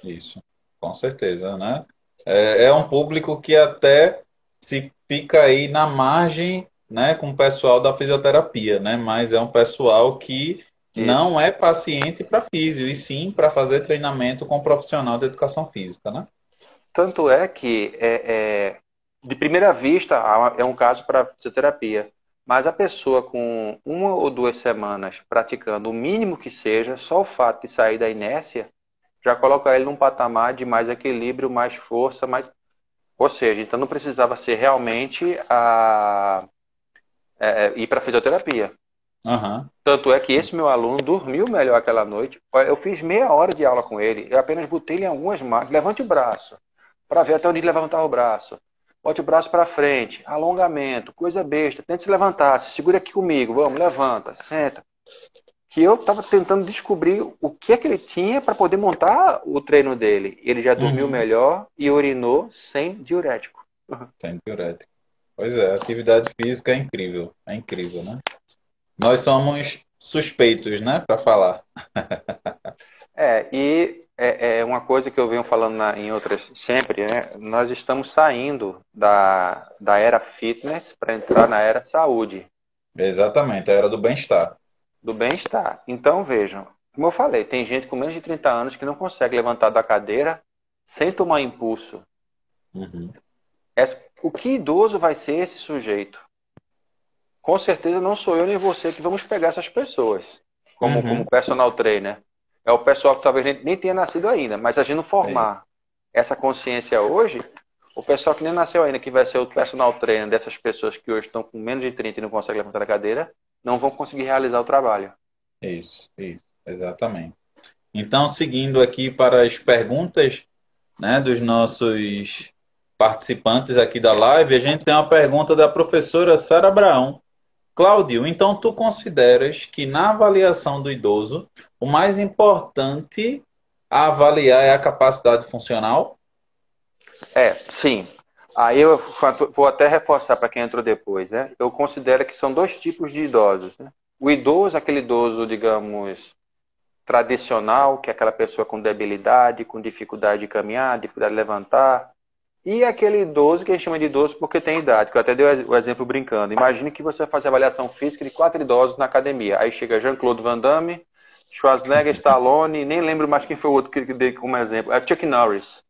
isso. Com certeza, né? É um público que até se fica aí na margem, né, com o pessoal da fisioterapia, né? Mas é um pessoal que Isso. não é paciente para físio, e sim para fazer treinamento com um profissional de educação física, né? Tanto é que, de primeira vista, é um caso para fisioterapia. Mas a pessoa com 1 ou 2 semanas praticando o mínimo que seja, só o fato de sair da inércia, já coloca ele num patamar de mais equilíbrio, mais força, mais. Ou seja, então não precisava ser realmente ir para fisioterapia. Aham. Tanto é que esse meu aluno dormiu melhor aquela noite. Eu fiz meia hora de aula com ele. Eu apenas botei ele em algumas máquinas. Levante o braço, para ver até onde ele levantar o braço. Bote o braço para frente. Alongamento, coisa besta. Tente se levantar. Se segura aqui comigo. Vamos, levanta, senta. que eu estava tentando descobrir o que é que ele tinha para poder montar o treino dele. Ele já dormiu Uhum. melhor e urinou sem diurético. Sem diurético. Pois é, a atividade física é incrível, né? Nós somos suspeitos, né, para falar. E uma coisa que eu venho falando em outras sempre, né? Nós estamos saindo da era fitness para entrar na era saúde, Exatamente, a era do bem-estar. do bem-estar. Então, vejam, como eu falei, tem gente com menos de 30 anos que não consegue levantar da cadeira sem tomar impulso. Uhum. O que idoso vai ser esse sujeito? Com certeza não sou eu nem você que vamos pegar essas pessoas como Uhum. personal trainer. É o pessoal que talvez nem tenha nascido ainda, mas a gente não É. formar essa consciência hoje, o pessoal que nem nasceu ainda, que vai ser o personal trainer dessas pessoas que hoje estão com menos de 30 e não conseguem levantar a cadeira, não vão conseguir realizar o trabalho. Isso, exatamente. Então, seguindo aqui para as perguntas, né, dos nossos participantes aqui da live, a gente tem uma pergunta da professora Sara Abraão. Cláudio, então tu consideras que na avaliação do idoso, o mais importante a avaliar é a capacidade funcional? Sim. Aí eu vou até reforçar para quem entrou depois, né? Eu considero que são dois tipos de idosos, né? O idoso, aquele idoso, digamos, tradicional, que é aquela pessoa com debilidade, com dificuldade de caminhar, dificuldade de levantar, e aquele idoso que a gente chama de idoso porque tem idade, que eu até dei o exemplo brincando. Imagine que você vai fazer avaliação física de 4 idosos na academia. Aí chega Jean-Claude Van Damme, Schwarzenegger, Stallone, nem lembro mais quem foi o outro que dei como exemplo. É Chuck Norris.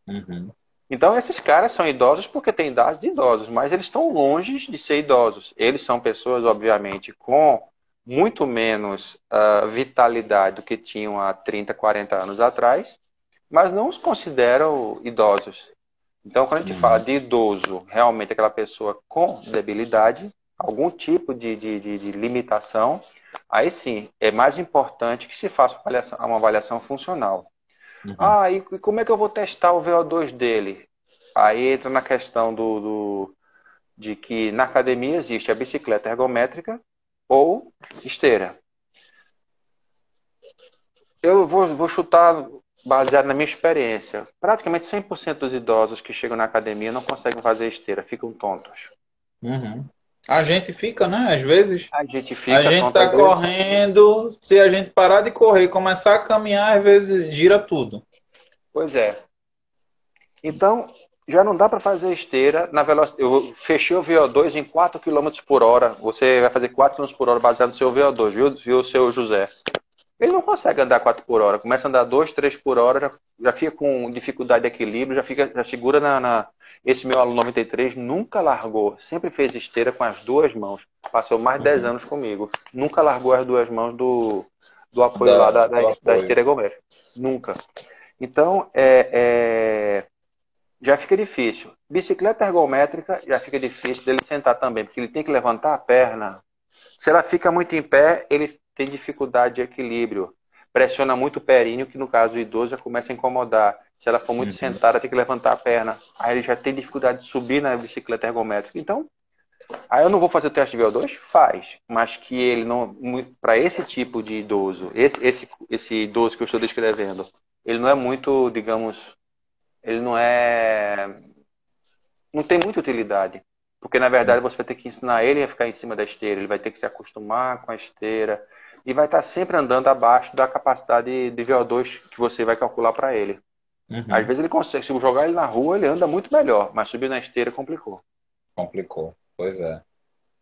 Uhum. Então esses caras são idosos porque têm idade de idosos, mas eles estão longe de ser idosos. Eles são pessoas, obviamente, com muito menos vitalidade do que tinham há 30, 40 anos atrás, mas não os consideram idosos. Então, quando a gente fala Uhum. de idoso, realmente aquela pessoa com debilidade, algum tipo de limitação, aí sim, é mais importante que se faça uma avaliação funcional. Uhum. Ah, e como é que eu vou testar o VO2 dele? Aí entra na questão de que na academia existe a bicicleta ergométrica ou esteira. Eu vou chutar baseado na minha experiência. Praticamente 100% dos idosos que chegam na academia não conseguem fazer esteira, ficam tontos. Uhum. A gente fica, né? Às vezes A gente a fica gente tonto às tá vezes. correndo, se a gente parar de correr e começar a caminhar, às vezes gira tudo. Pois é. Então, já não dá para fazer esteira na velocidade. Eu fechei o VO2 em 4 km por hora. Você vai fazer 4 km por hora baseado no seu VO2, viu seu José? Ele não consegue andar 4 por hora. Começa a andar 2, 3 por hora, já fica com dificuldade de equilíbrio, já segura Esse meu aluno 93 nunca largou, sempre fez esteira com as duas mãos. Passou mais de 10 Uhum. anos comigo. Nunca largou as duas mãos do apoio lá Do da apoio. esteira ergométrica. Nunca. Então, já fica difícil. Bicicleta ergométrica já fica difícil dele sentar também, porque ele tem que levantar a perna. Se ela fica muito em pé, ele tem dificuldade de equilíbrio. Pressiona muito o períneo, que no caso do idoso já começa a incomodar. Se ela for muito Uhum. sentada, tem que levantar a perna. Aí ele já tem dificuldade de subir na bicicleta ergométrica. Então, aí eu não vou fazer o teste de VO2? Faz. Mas que ele não. Para esse tipo de idoso, esse idoso que eu estou descrevendo, ele não é muito, digamos, ele não é. Não tem muita utilidade. Porque, na verdade, você vai ter que ensinar ele a ficar em cima da esteira. Ele vai ter que se acostumar com a esteira. E vai estar sempre andando abaixo da capacidade de VO2 que você vai calcular para ele. Às Uhum. vezes ele consegue. Se eu jogar ele na rua, ele anda muito melhor. Mas subir na esteira complicou. Complicou. Pois é.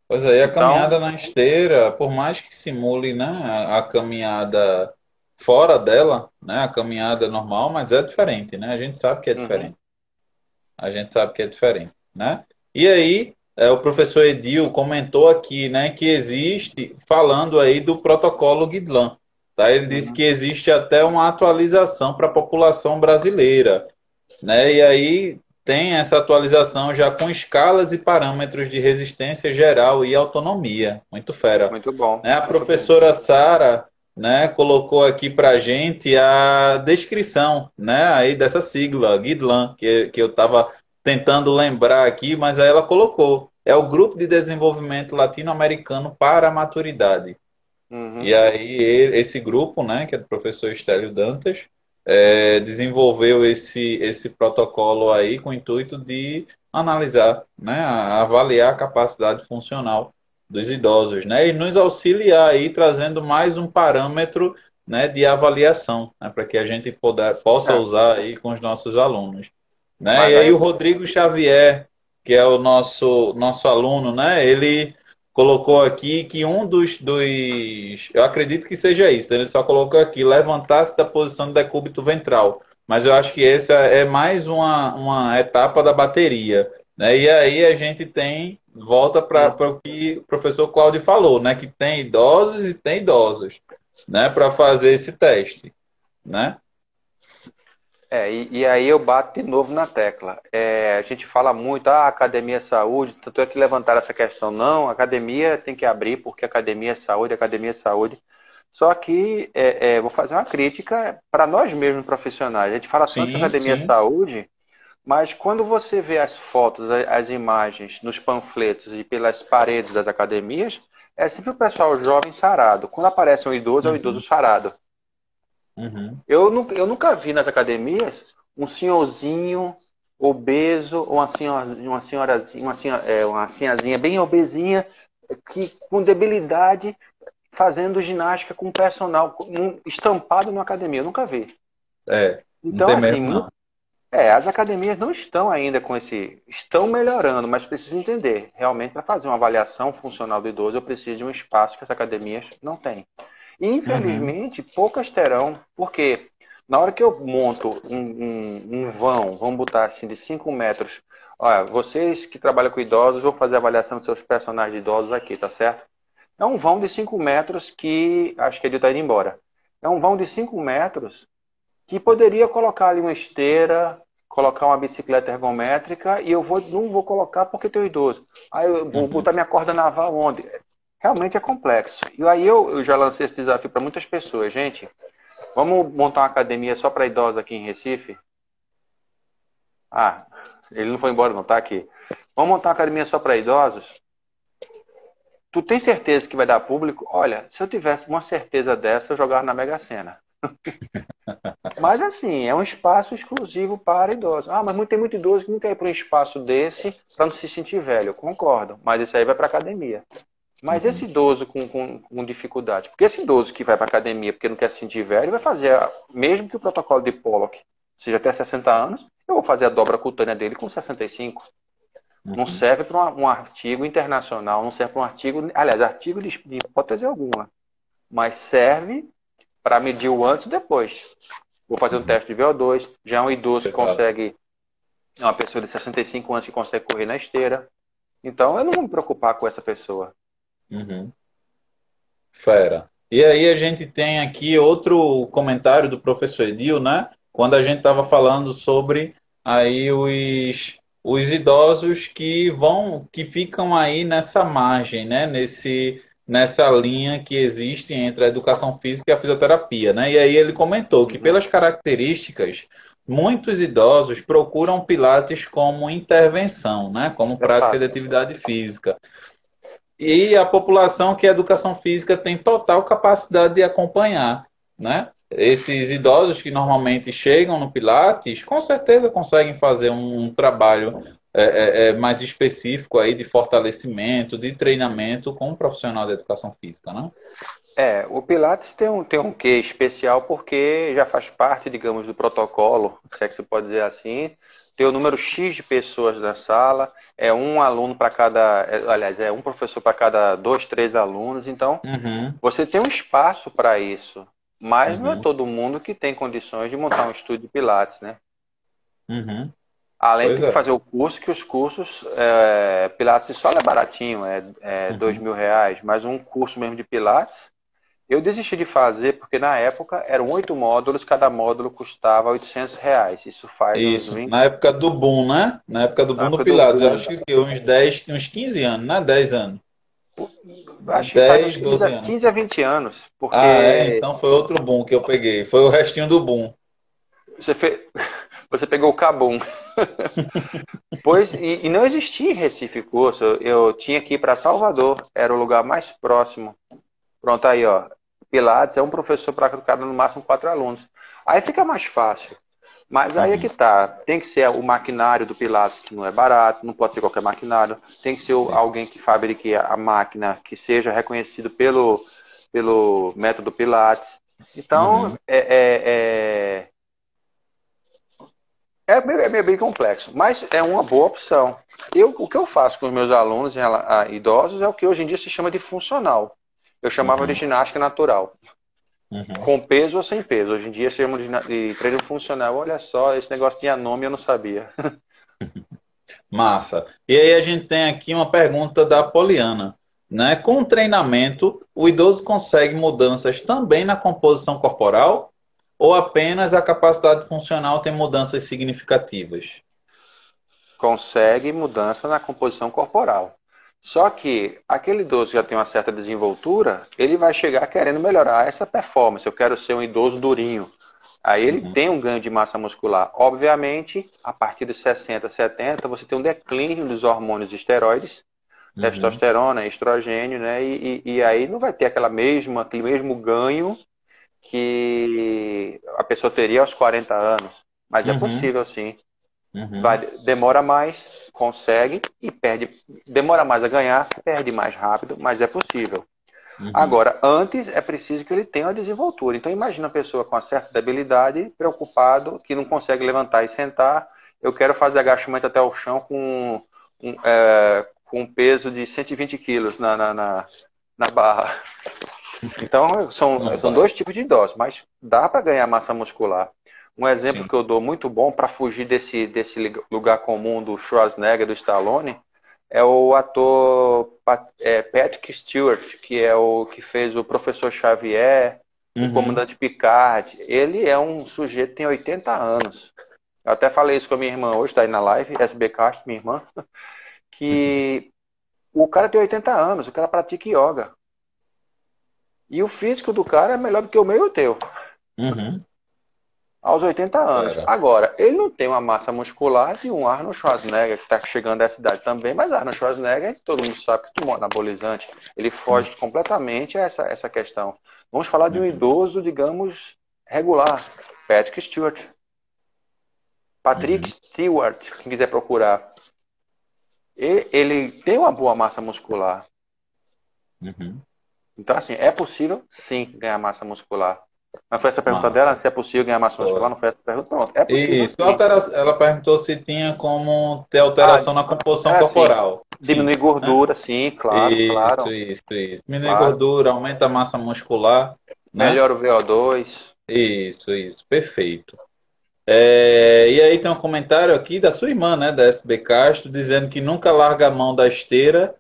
Pois é, e a Então, caminhada na esteira, por mais que simule, né, a caminhada fora dela, né, a caminhada normal, mas é diferente, né? A gente sabe que é uhum, diferente. A gente sabe que é diferente, né? E aí, o professor Edil comentou aqui, né, que existe, falando aí do protocolo Guideland, tá? Ele disse que uhum, existe até uma atualização para a população brasileira, né? E aí tem essa atualização já com escalas e parâmetros de resistência geral e autonomia. Muito fera. muito bom, Né? A muito bom. professora Sara, né, colocou aqui para gente a descrição, né, aí dessa sigla, Guideland, que eu estava tentando lembrar aqui, mas aí ela colocou. É o Grupo de Desenvolvimento Latino-Americano para a Maturidade. Uhum. E aí esse grupo, né, que é do professor Estélio Dantas, desenvolveu esse protocolo aí com o intuito de analisar, né, avaliar a capacidade funcional dos idosos, né, e nos auxiliar aí trazendo mais um parâmetro, né, de avaliação, né, para que a gente possa É, usar aí com os nossos alunos, né. mas E aí aí, o Rodrigo Xavier, que é o nosso aluno, né, ele colocou aqui que eu acredito que seja isso, ele só colocou aqui, levantar-se da posição do decúbito ventral, mas eu acho que essa é mais uma etapa da bateria, né? E aí a gente volta para hum, o que o professor Cláudio falou, né? Que tem idosos e tem idosos, né? Para fazer esse teste, né? e aí eu bato de novo na tecla. A gente fala muito, academia é saúde, tanto é que levantaram essa questão. Não, a academia tem que abrir porque academia é saúde, academia é saúde. Só que vou fazer uma crítica para nós mesmos profissionais. A gente fala tanto que a Sim, academia é sim. saúde, mas quando você vê as fotos, as imagens nos panfletos e pelas paredes das academias, é sempre o pessoal jovem sarado. Quando aparece um idoso, é o idoso Uhum, sarado. uhum, Eu nunca vi nas academias um senhorzinho obeso ou uma senhorazinha bem obesinha que com debilidade fazendo ginástica com personal estampado na academia. Eu nunca vi. não Então, tem assim, mesmo não. as academias não estão ainda com esse. Estão melhorando, mas precisa entender. Realmente, para fazer uma avaliação funcional do idoso, eu preciso de um espaço que as academias não têm. E, Uhum, infelizmente, poucas terão, porque na hora que eu monto um vão, vamos botar assim, de 5 metros. Olha, vocês que trabalham com idosos, vou fazer a avaliação dos seus personagens de idosos aqui, tá certo? É um vão de 5 metros que. Acho que ele está indo embora. É um vão de 5 metros que poderia colocar ali uma esteira, colocar uma bicicleta ergométrica e não vou colocar porque tenho idoso. Aí eu vou uhum. botar minha corda naval onde? Realmente é complexo. E aí eu já lancei esse desafio para muitas pessoas. Gente, vamos montar uma academia só para idosos aqui em Recife? Ah, ele não foi embora não, tá aqui. Vamos montar uma academia só para idosos? Tu tem certeza que vai dar público? Olha, se eu tivesse uma certeza dessa, eu jogava na Mega Sena. Mas assim, é um espaço exclusivo para idosos. Ah, mas tem muito idoso que não quer ir para um espaço desse para não se sentir velho. Eu concordo, mas esse aí vai para academia. Mas esse Uhum. idoso com dificuldade, porque esse idoso que vai para academia porque não quer se sentir velho, vai fazer, mesmo que o protocolo de Pollock seja até 60 anos, eu vou fazer a dobra cutânea dele com 65. Não Uhum. serve para um artigo internacional, não serve para um artigo, aliás, artigo de hipótese alguma, mas serve para medir o antes e depois. Vou fazer um Uhum. teste de VO2, já é um idoso que Exato. consegue, é uma pessoa de 65 anos que consegue correr na esteira. Então eu não vou me preocupar com essa pessoa. Uhum. Fera. E aí a gente tem aqui outro comentário do professor Edil, né? Quando a gente estava falando sobre aí os idosos que ficam aí nessa margem, né? Nessa linha que existe entre a educação física e a fisioterapia, né? E aí ele comentou que Uhum. pelas características, muitos idosos procuram Pilates como intervenção, né? Como É prática de fato. atividade física. E a população que a educação física tem total capacidade de acompanhar, né? Esses idosos que normalmente chegam no Pilates, com certeza conseguem fazer um trabalho mais específico aí de fortalecimento, de treinamento com um profissional da educação física, né? O Pilates tem um quê especial porque já faz parte, digamos, do protocolo, se é que se pode dizer assim. Tem o número X de pessoas na sala, é um aluno para cada, aliás, é um professor para cada dois, três alunos. Então, Uhum, você tem um espaço para isso, mas não é uhum, todo mundo que tem condições de montar um estúdio de Pilates, né? uhum. Além Pois tem que é. fazer o curso, que os cursos, Pilates só é baratinho, é Uhum. R$ 2.000, mas um curso mesmo de Pilates, eu desisti de fazer porque na época eram 8 módulos, cada módulo custava R$ 800. Isso faz uns Isso, 20, na época do boom, né? Na época do na boom do época do Pilates, eu boom. acho que uns 10, uns 15 anos, né? 10 anos. Acho que faz uns 10, 15 12 a, anos. 15 a 20 anos, Ah, é? porque Então foi outro boom que eu peguei. Foi o restinho do boom. você, fe... você pegou o Kabum. Pois, e não existia em Recife curso, eu tinha que ir para Salvador, era o lugar mais próximo Pronto, aí, ó. Pilates é um professor para cada no máximo 4 alunos. Aí fica mais fácil. Mas aí é que Uhum. tá. Tem que ser o maquinário do Pilates, que não é barato, não pode ser qualquer maquinário. Tem que ser Sim. alguém que fabrique a máquina, que seja reconhecido pelo método Pilates. Então, Uhum. é meio bem complexo, mas é uma boa opção. O que eu faço com os meus alunos idosos é o que hoje em dia se chama de funcional. Eu chamava de Uhum. ginástica natural. Uhum. Com peso ou sem peso. Hoje em dia chamam de treino funcional. Olha só, esse negócio tinha nome e eu não sabia. Massa. E aí a gente tem aqui uma pergunta da Poliana, né? Com o treinamento, o idoso consegue mudanças também na composição corporal ou apenas a capacidade funcional tem mudanças significativas? Consegue mudança na composição corporal. Só que aquele idoso que já tem uma certa desenvoltura, ele vai chegar querendo melhorar essa performance. Eu quero ser um idoso durinho. Aí ele Uhum. tem um ganho de massa muscular. Obviamente, a partir de 60, 70, você tem um declínio dos hormônios esteroides, Uhum. testosterona, estrogênio, né? E aí não vai ter aquele mesmo ganho que a pessoa teria aos 40 anos. Mas é Uhum. possível, sim. Uhum. Demora mais, consegue e perde. Demora mais a ganhar, perde mais rápido, mas é possível. Uhum. Agora, antes é preciso que ele tenha uma desenvoltura. Então, imagina uma pessoa com uma certa debilidade, preocupado, que não consegue levantar e sentar. Eu quero fazer agachamento até o chão com um peso de 120 quilos na barra. Então, Não são vai. dois tipos de idosos, mas dá para ganhar massa muscular. Um exemplo Sim. que eu dou muito bom para fugir desse lugar comum do Schwarzenegger, do Stallone, é o ator Patrick Stewart, que é o que fez o Professor Xavier, o Uhum. Comandante Picard. Ele é um sujeito que tem 80 anos. Eu até falei isso com a minha irmã hoje, está aí na live, SB Cast, minha irmã, que o cara tem 80 anos, o cara pratica yoga. E o físico do cara é melhor do que o meu e o teu. Uhum. Aos 80 anos. Era. Agora, ele não tem uma massa muscular de um Arnold Schwarzenegger, que está chegando a essa idade também, mas Arnold Schwarzenegger, todo mundo sabe que tomou anabolizante. Ele Uhum. foge completamente a essa questão. Vamos falar de um Uhum. idoso, digamos, regular. Patrick Stewart. Patrick Uhum. Stewart, quem quiser procurar. Ele tem uma boa massa muscular. Uhum. Então, assim, é possível, sim, ganhar massa muscular. Não foi essa a pergunta dela? Massa. Se é possível ganhar massa muscular? Foi. Não foi essa a pergunta? Pronto. É possível, Isso. sim. Ela perguntou se tinha como ter Ah, alteração na composição é assim. corporal. Sim, Diminuir né? gordura, sim, claro, Isso, claro, isso, isso. Diminui claro. gordura, aumenta a massa muscular, né? Melhora o VO2. Isso, perfeito. E aí tem um comentário aqui da sua irmã, né, da SB Castro, dizendo que nunca larga a mão da esteira,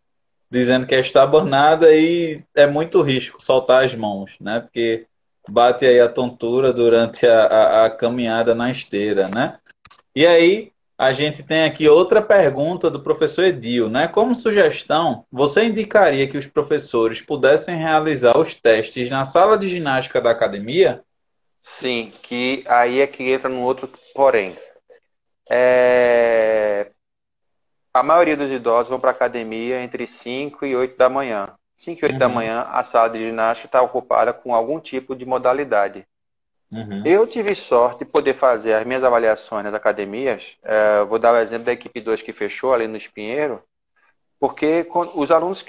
dizendo que é estabanada e é muito risco soltar as mãos, né? Porque bate aí a tontura durante a caminhada na esteira, né? E aí, a gente tem aqui outra pergunta do professor Edil, né? Como sugestão, você indicaria que os professores pudessem realizar os testes na sala de ginástica da academia? Sim, que aí é que entra num outro porém. É, a maioria dos idosos vão para a academia entre 5 e 8 da manhã. 5 e 8 da Uhum, manhã, a sala de ginástica está ocupada com algum tipo de modalidade. uhum, Eu tive sorte de poder fazer as minhas avaliações nas academias. Vou dar o exemplo da equipe 2 que fechou ali no Espinheiro. Porque os alunos,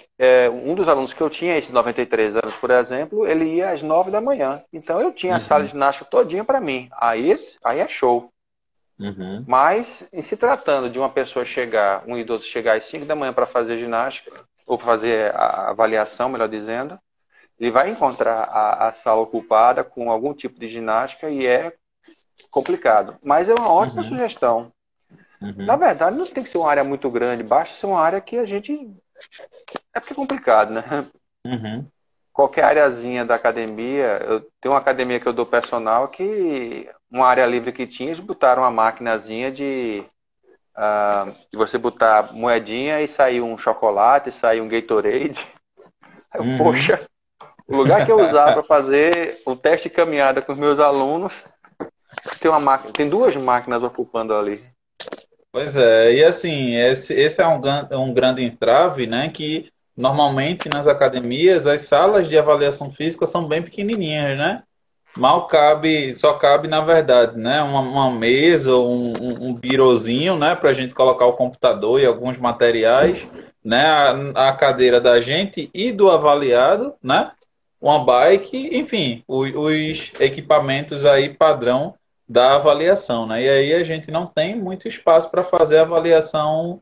um dos alunos que eu tinha, esses 93 anos, por exemplo, ele ia às 9 da manhã. Então eu tinha a sala de uhum, ginástica todinha para mim. Aí é show. uhum, Mas, em se tratando de uma pessoa chegar, um idoso chegar às 5 da manhã para fazer ginástica, ou fazer a avaliação, melhor dizendo, ele vai encontrar a sala ocupada com algum tipo de ginástica e é complicado. Mas é uma ótima uhum, sugestão. Na uhum, verdade, não tem que ser uma área muito grande, basta ser uma área que a gente. É porque é complicado, né? uhum, Qualquer areazinha da academia, eu tenho uma academia que eu dou personal que uma área livre que tinha, eles botaram uma maquinazinha de você botar moedinha e sair um chocolate, sair um Gatorade. uhum. Poxa, o lugar que eu usava para fazer o teste de caminhada com os meus alunos, tem duas máquinas ocupando ali. Pois é, e assim, esse é um grande entrave, né? Que normalmente nas academias as salas de avaliação física são bem pequenininhas, né? Mal cabe, só cabe na verdade, né? Uma mesa ou um birozinho, né? Para a gente colocar o computador e alguns materiais, né? A cadeira da gente e do avaliado, né? Uma bike, enfim, os equipamentos aí padrão da avaliação, né? E aí a gente não tem muito espaço para fazer a avaliação.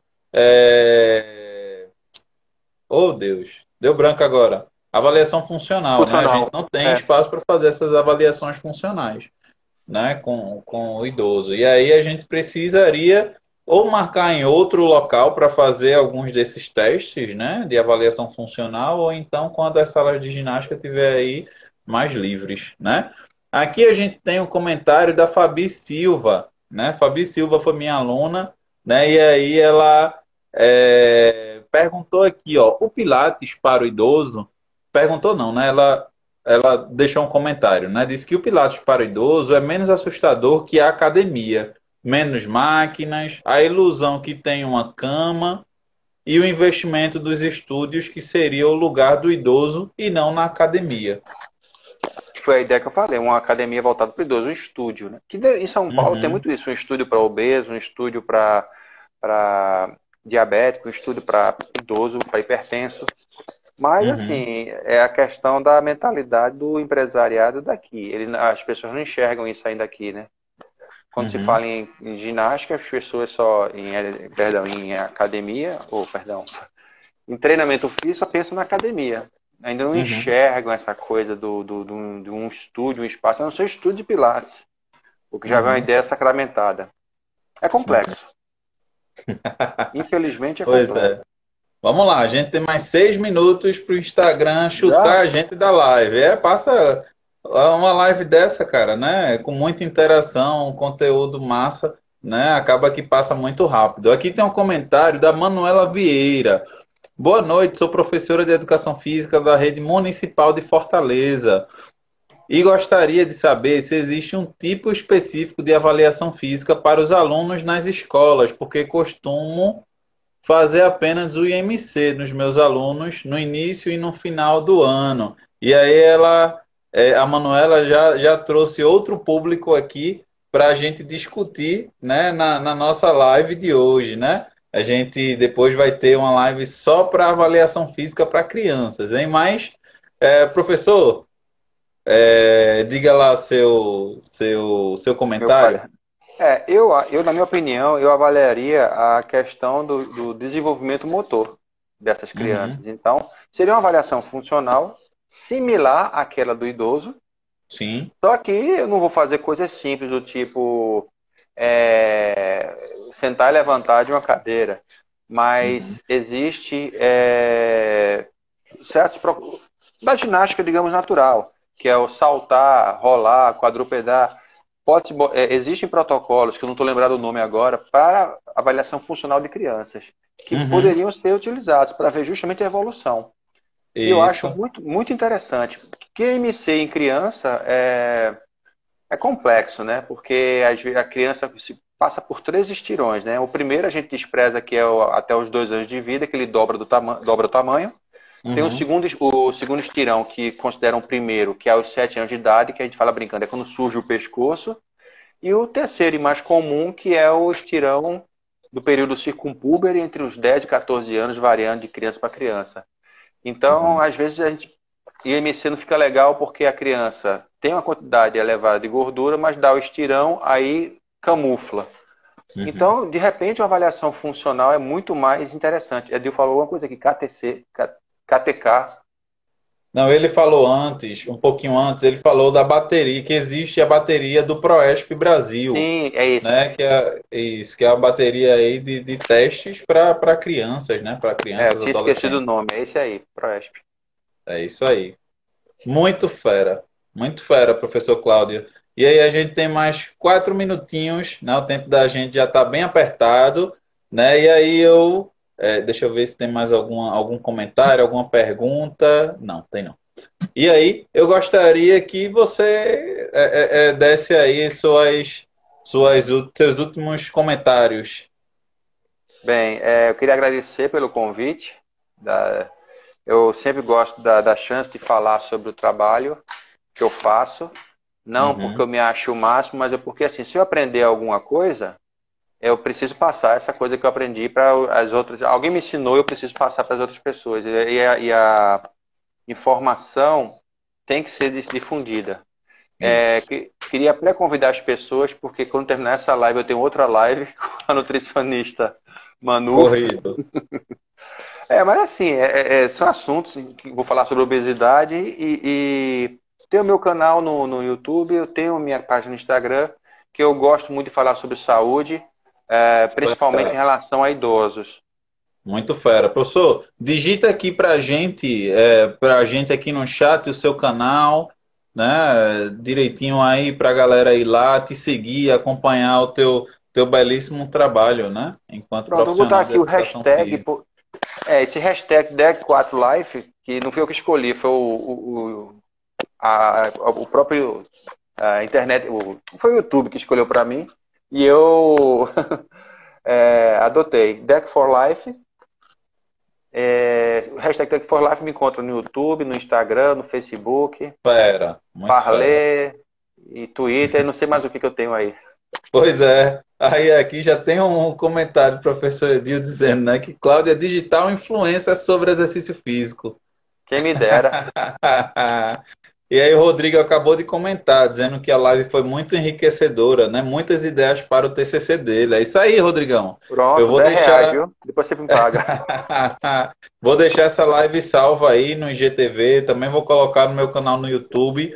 Oh, Deus, deu branco agora. Avaliação funcional, né? A gente Funcional. não tem É. espaço para fazer essas avaliações funcionais, né? Com o idoso. E aí a gente precisaria ou marcar em outro local para fazer alguns desses testes, né? De avaliação funcional, ou então quando as salas de ginástica estiver aí mais livres, né? Aqui a gente tem um comentário da Fabi Silva, né? Fabi Silva foi minha aluna, né? E aí ela perguntou aqui, ó, o Pilates para o idoso, perguntou não, né? Ela deixou um comentário, né? Diz que o Pilates para o idoso é menos assustador que a academia, menos máquinas, a ilusão que tem uma cama e o investimento dos estúdios que seria o lugar do idoso e não na academia. Que foi a ideia que eu falei, uma academia voltada para o idoso, um estúdio, né? Em São Paulo tem Uhum, muito isso, um estúdio para obeso, um estúdio para diabético, um estúdio para idoso, para hipertenso. Mas, uhum, assim, é a questão da mentalidade do empresariado daqui. As pessoas não enxergam isso ainda aqui, né? Quando se uhum, fala em ginástica, as pessoas em academia, ou perdão, em treinamento físico, só pensam na academia. Ainda não uhum, enxergam essa coisa de um estúdio, um espaço, a não ser estúdio de pilates, porque já vem uma uhum, ideia sacramentada. É uhum. complexo. Infelizmente é Pois complexo. é. Vamos lá, a gente tem mais 6 minutos para o Instagram chutar Já? a gente da live. Passa uma live dessa, cara, né? Com muita interação, conteúdo massa, né? Acaba que passa muito rápido. Aqui tem um comentário da Manuela Vieira. Boa noite, sou professora de Educação Física da Rede Municipal de Fortaleza e gostaria de saber se existe um tipo específico de avaliação física para os alunos nas escolas, porque costumo fazer apenas o IMC nos meus alunos no início e no final do ano. E aí a Manuela já trouxe outro público aqui para a gente discutir, né, na nossa live de hoje, né? A gente depois vai ter uma live só para avaliação física para crianças, hein? Mas, professor, diga lá seu Meu comentário. pai. Na minha opinião, eu avaliaria a questão do desenvolvimento motor dessas Uhum, crianças. Então, seria uma avaliação funcional similar àquela do idoso, sim. só que eu não vou fazer coisas simples do tipo sentar e levantar de uma cadeira, Uhum, mas existe certos da ginástica, digamos, natural, que é o saltar, rolar, quadrupedar. Existem protocolos, que eu não estou lembrado o nome agora, para avaliação funcional de crianças, que uhum, poderiam ser utilizados para ver justamente a evolução. E eu acho isso. muito, muito interessante. Porque MC em criança é complexo, né? Porque às vezes a criança passa por três estirões, né? O primeiro a gente despreza que é até os 2 anos de vida, que ele dobra o tamanho. Tem Uhum. o segundo estirão, que consideram o primeiro, que é aos 7 anos de idade, que a gente fala brincando, é quando surge o pescoço. E o terceiro e mais comum, que é o estirão do período circumpúber entre os 10 e 14 anos, variando de criança para criança. Então, Uhum, às vezes, IMC não fica legal porque a criança tem uma quantidade elevada de gordura, mas dá o estirão, aí camufla. uhum. Então, de repente, uma avaliação funcional é muito mais interessante. Edil falou uma coisa aqui, KTK. Não, ele falou antes, um pouquinho antes, ele falou da bateria, que existe a bateria do Proesp Brasil, Sim, é esse. né? Que é a bateria aí de testes para crianças, né? Para Eu crianças, tinha esquecido o adolescentes. nome, é esse aí, Proesp. É isso aí. Muito fera, professor Cláudio. E aí a gente tem mais 4 minutinhos, né? O tempo da gente já está bem apertado, né? E aí deixa eu ver se tem mais algum comentário, alguma pergunta. Não, tem não. E aí, eu gostaria que você desse aí seus últimos comentários. Bem, eu queria agradecer pelo convite. Eu sempre gosto da chance de falar sobre o trabalho que eu faço, não porque Uhum. eu me acho o máximo, mas é porque, assim, se eu aprender alguma coisa, eu preciso passar essa coisa que eu aprendi para as outras. Alguém me ensinou, eu preciso passar para as outras pessoas. E a informação tem que ser difundida. Isso. Queria pré-convidar as pessoas, porque quando terminar essa live, eu tenho outra live com a nutricionista Manu. Corrido. Mas assim, são assuntos que vou falar sobre obesidade e tenho meu canal no YouTube, eu tenho minha página no Instagram, que eu gosto muito de falar sobre saúde, principalmente em Fera. relação a idosos. Muito fera. Professor, digita aqui pra gente aqui no chat o seu canal, né? Direitinho aí pra galera ir lá, te seguir, acompanhar o teu belíssimo trabalho, né? Enquanto Pronto, eu vou botar profissional de aqui o educação hashtag, física. esse hashtag DEC4Life, que não foi eu que escolhi, foi o próprio internet, foi o YouTube que escolheu para mim, e eu adotei Deck for Life. O hashtag Deck for Life me encontra no YouTube, no Instagram, no Facebook, Fera, muito fera. Parler e Twitter, não sei mais o que eu tenho aí. Pois é. Aí aqui já tem um comentário do professor Edil dizendo, né, que Cláudia é digital influência sobre exercício físico. Quem me dera. E aí o Rodrigo acabou de comentar, dizendo que a live foi muito enriquecedora, né? Muitas ideias para o TCC dele. É isso aí, Rodrigão. Eu Pronto, vou R$ 10, deixar, viu? Depois você me paga. vou deixar essa live salva aí no IGTV, também vou colocar no meu canal no YouTube,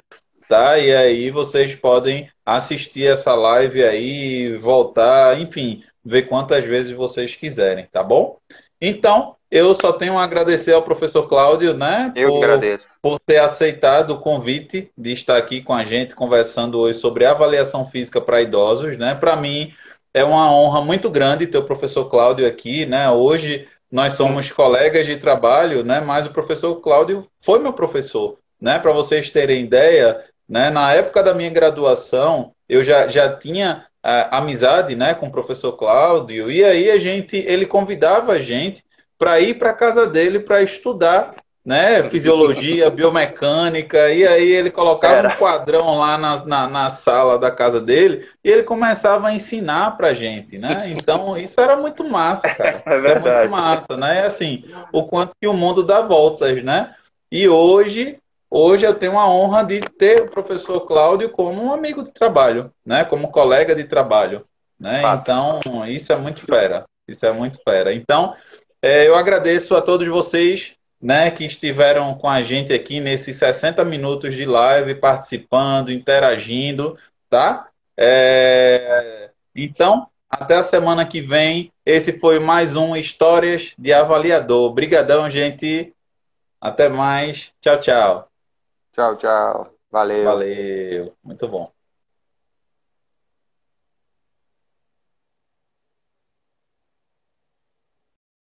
tá? E aí vocês podem assistir essa live aí, voltar, enfim, ver quantas vezes vocês quiserem, tá bom? Então, eu só tenho a agradecer ao professor Cláudio, né, Eu que agradeço. por ter aceitado o convite de estar aqui com a gente conversando hoje sobre avaliação física para idosos, né? Para mim é uma honra muito grande ter o professor Cláudio aqui, né? Hoje nós somos colegas de trabalho, né? Mas o professor Cláudio foi meu professor, né? Para vocês terem ideia, né? Na época da minha graduação, eu já tinha amizade, né, com o professor Cláudio, e aí ele convidava a gente para ir para a casa dele para estudar, né, fisiologia, biomecânica, e aí ele colocava um Era. quadrão lá na sala da casa dele e ele começava a ensinar para a gente, né? Então isso era muito massa, cara. É É muito verdade. massa, né? É assim, o quanto que o mundo dá voltas, né? E hoje eu tenho a honra de ter o professor Cláudio como um amigo de trabalho, né? Como colega de trabalho, né? Fato. Então, isso é muito fera. Isso é muito fera. Então, eu agradeço a todos vocês, né, que estiveram com a gente aqui nesses 60 minutos de live, participando, interagindo, tá? Então, até a semana que vem. Esse foi mais um Histórias de Avaliador. Obrigadão, gente. Até mais. Tchau, tchau. Tchau, tchau. Valeu. Valeu. Muito bom.